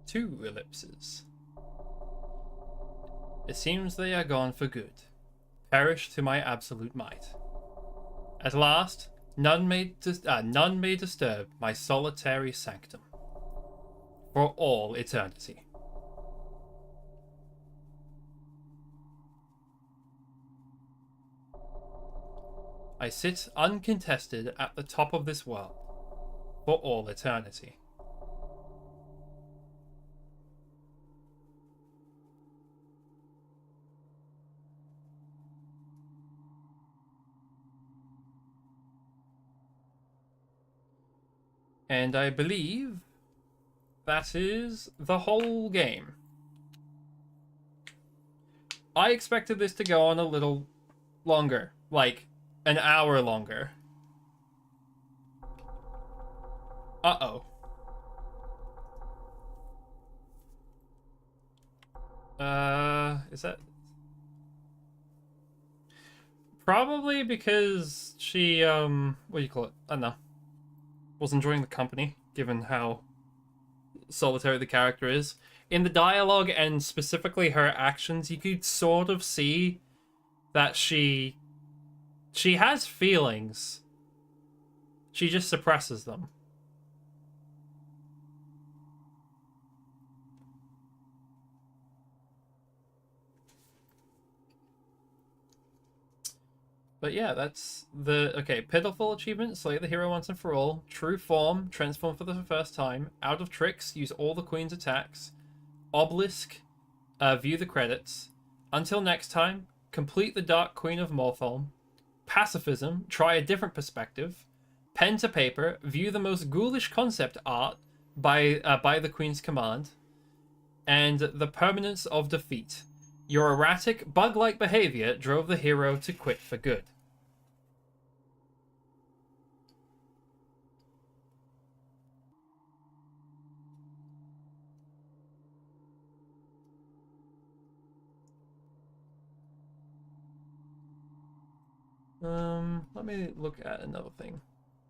A: 2 ellipses. It seems they are gone for good. Perish to my absolute might. At last, none may disturb my solitary sanctum. For all eternity. I sit uncontested at the top of this world, for all eternity. And I believe that is the whole game. I expected this to go on a little longer, like an hour longer. Uh-oh. Is that... Probably because she, what do you call it? I don't know. Was enjoying the company, given how solitary the character is. In the dialogue and specifically her actions, you could sort of see that she has feelings. She just suppresses them. But yeah, that's the okay. Pitiful achievement: slay the hero once and for all. True form: transform for the first time. Out of tricks: use all the queen's attacks. Obelisk: view the credits. Until next time, complete the Dark Queen of Mortholme. Pacifism: try a different perspective. Pen to paper: view the most ghoulish concept art by the Queen's command. And the permanence of defeat: your erratic, bug-like behavior drove the hero to quit for good. Let me look at another thing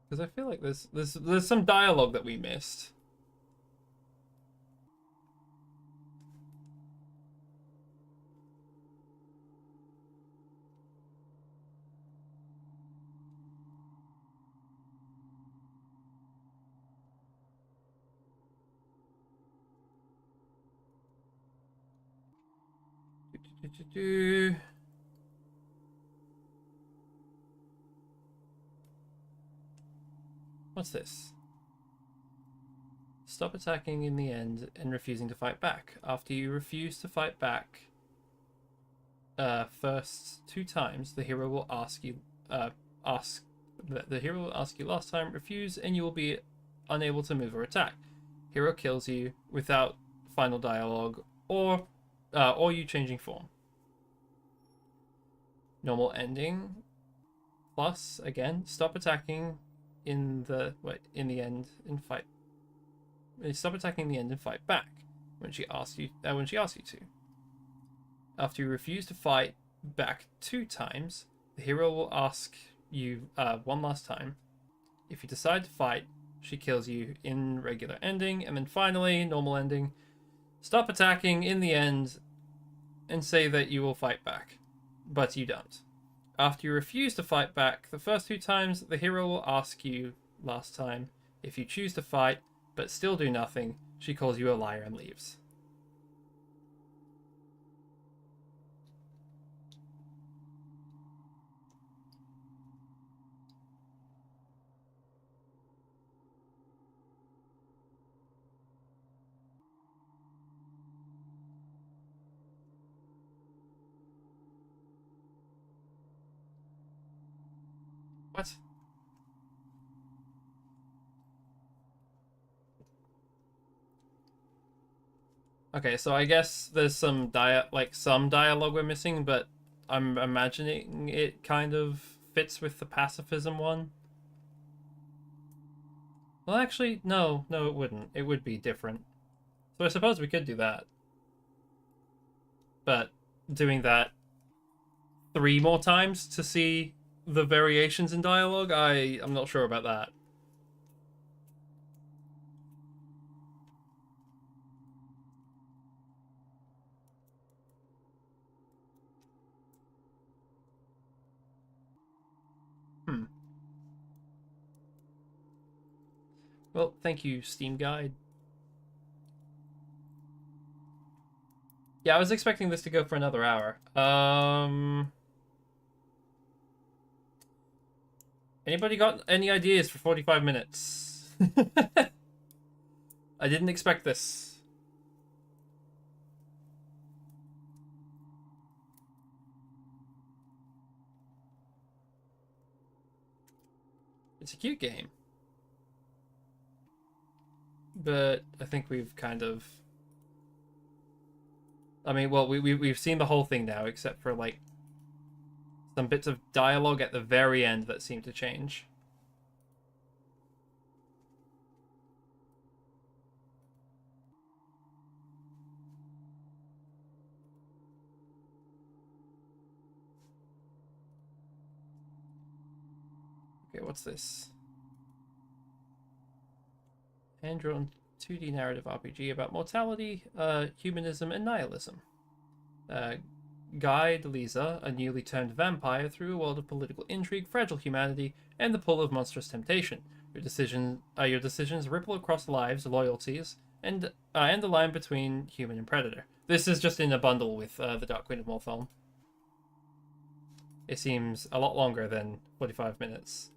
A: because I feel like there's some dialogue that we missed. What's this? Stop attacking in the end and refusing to fight back. After you refuse to fight back, first 2 times, the hero will ask you, ask the hero will ask you last time, refuse, and you will be unable to move or attack. Hero kills you without final dialogue or you changing form. Normal ending. Plus, again, stop attacking in the end and fight. Stop attacking in the end and fight back when she asks you to. After you refuse to fight back 2 times, the hero will ask you one last time. If you decide to fight, she kills you in regular ending, and then finally, normal ending. Stop attacking in the end and say that you will fight back, but you don't. After you refuse to fight back the first 2 times, the hero will ask you last time. If you choose to fight but still do nothing, she calls you a liar and leaves. What? Okay, so I guess there's some dialogue we're missing, but I'm imagining it kind of fits with the pacifism one. Well, actually, no, it wouldn't. It would be different. So I suppose we could do that. But doing that 3 more times to see the variations in dialogue, I'm not sure about that. Hmm. Well, thank you, Steam Guide. Yeah, I was expecting this to go for another hour. Anybody got any ideas for 45 minutes? I didn't expect this. It's a cute game. But I think we've kind of... I mean, well, we've seen the whole thing now, except for, like, some bits of dialogue at the very end that seem to change. Okay, what's this? Hand-drawn 2D narrative RPG about mortality, humanism, and nihilism. Guide Lisa, a newly turned vampire, through a world of political intrigue, fragile humanity, and the pull of monstrous temptation. Your decisions ripple across lives, loyalties, and the line between human and predator. This is just in a bundle with the Dark Queen of Mortholme. It seems a lot longer than 45 minutes.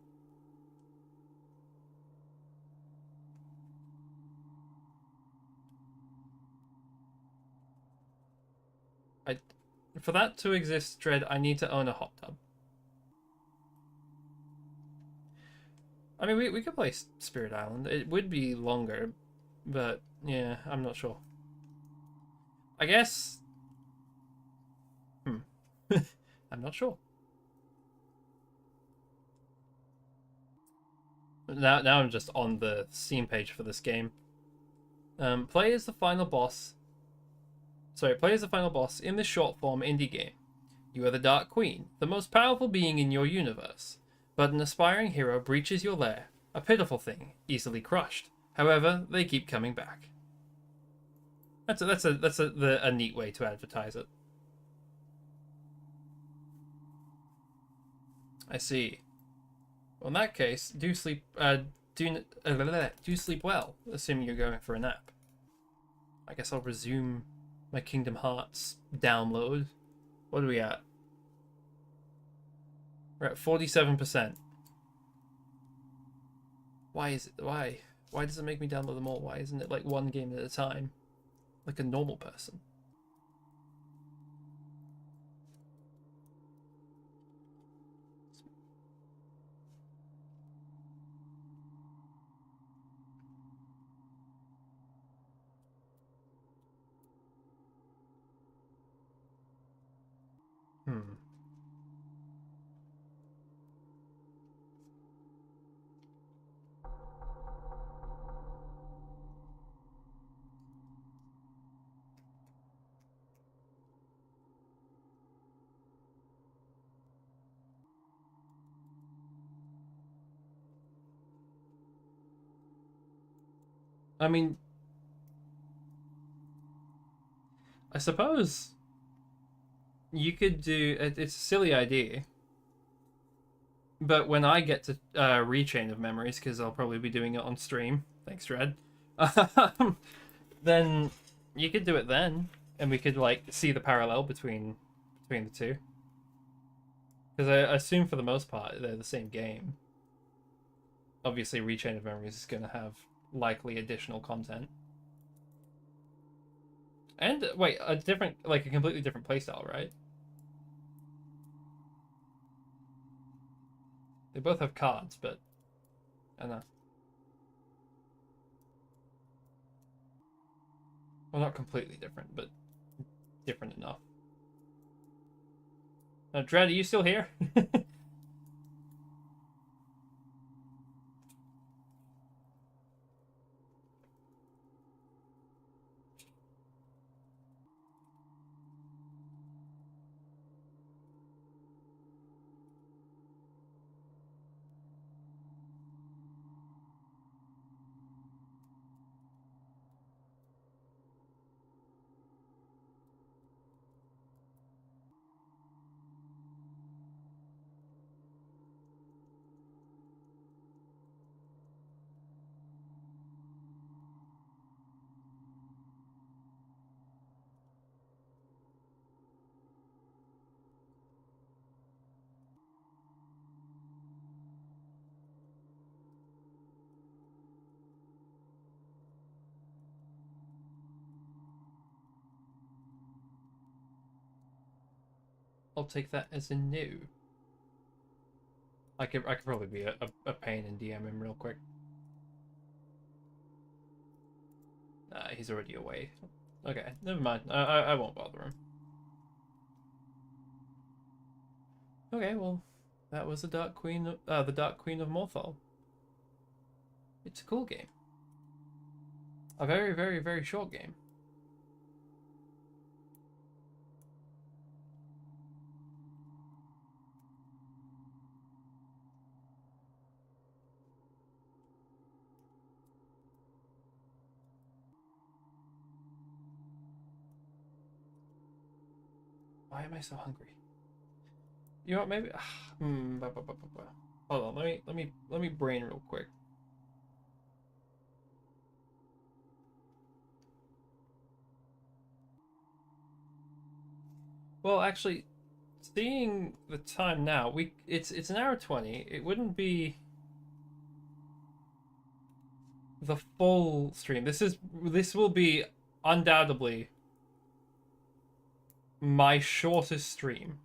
A: For that to exist, Dread, I need to own a hot tub. I mean, we could play Spirit Island. It would be longer, but yeah, I'm not sure. I guess. I'm not sure. Now I'm just on the Steam page for this game. Play as the final boss. Sorry, play as the final boss in this short form indie game. You are the Dark Queen, the most powerful being in your universe. But an aspiring hero breaches your lair, a pitiful thing, easily crushed. However, they keep coming back. That's a neat way to advertise it. I see. Well, in that case, do sleep well, assuming you're going for a nap. I guess I'll resume my Kingdom Hearts download. What are we at? We're at 47%. Why is it? Why? Why does it make me download them all? Why isn't it like one game at a time? Like a normal person? Hmm. I mean, I suppose you could do. It's a silly idea, but when I get to Rechain of Memories, because I'll probably be doing it on stream. Thanks, Dread. Then you could do it then, and we could like see the parallel between the two. Because I assume for the most part they're the same game. Obviously, Rechain of Memories is going to have likely additional content. And wait, a completely different playstyle, right? They both have cards, but I don't know. Well, not completely different, but different enough. Dread, are you still here? I'll take that as a no. I could probably be a pain in DM him real quick. He's already away. Okay, never mind. I won't bother him. Okay, well, that was the Dark Queen of Morthal. It's a cool game. A very, very, very short game. Why am I so hungry? You know what? Maybe. Hold on. Let me brain real quick. Well, actually, seeing the time now, it's an hour 20. It wouldn't be the full stream. This will be undoubtedly my shortest stream.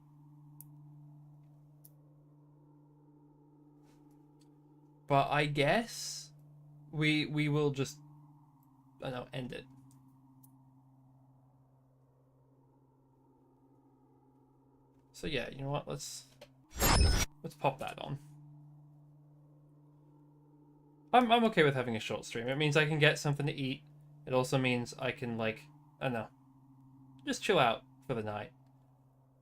A: But I guess we will just, I don't know, end it. So yeah, you know what? Let's pop that on. I'm okay with having a short stream. It means I can get something to eat. It also means I can, like, I don't know, just chill out for the night.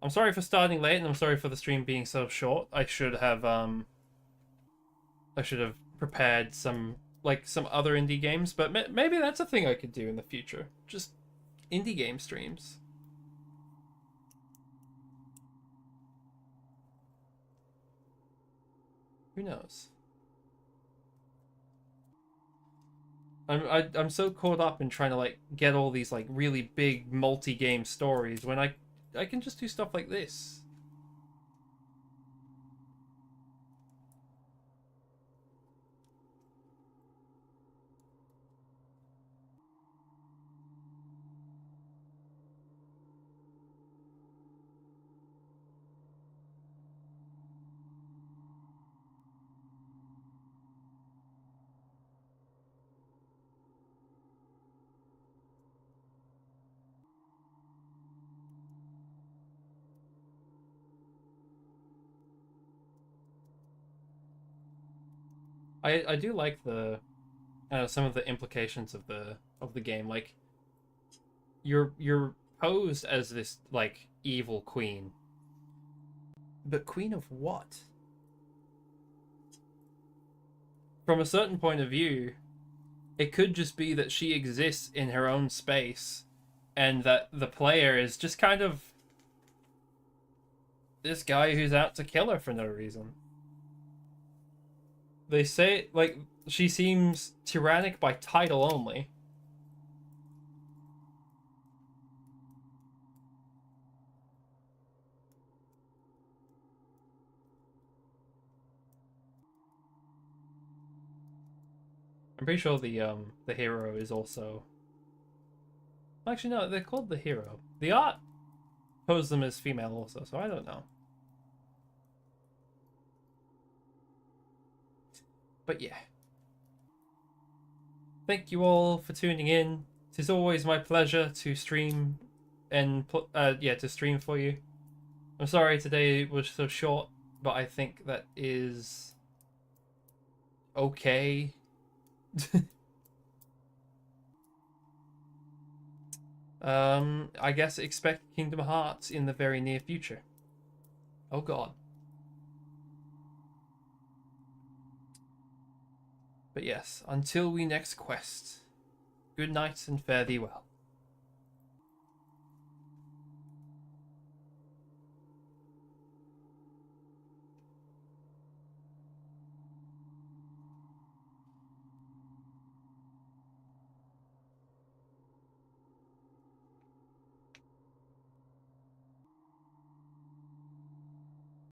A: I'm sorry for starting late, and I'm sorry for the stream being so short. I should have prepared some other indie games, but maybe that's a thing I could do in the future. Just indie game streams. Who knows? I'm so caught up in trying to like get all these like really big multi-game stories when I can just do stuff like this. I do like the some of the implications of the game. Like you're posed as this like evil queen, but queen of what? From a certain point of view, it could just be that she exists in her own space, and that the player is just kind of this guy who's out to kill her for no reason. They say like she seems tyrannic by title only. I'm pretty sure the hero is also, actually no, they're called the hero. The art pose them as female also, so I don't know. But yeah. Thank you all for tuning in. It's always my pleasure to stream and to stream for you. I'm sorry today was so short, but I think that is okay. I guess expect Kingdom Hearts in the very near future. Oh god. But yes, until we next quest, good night and fare thee well.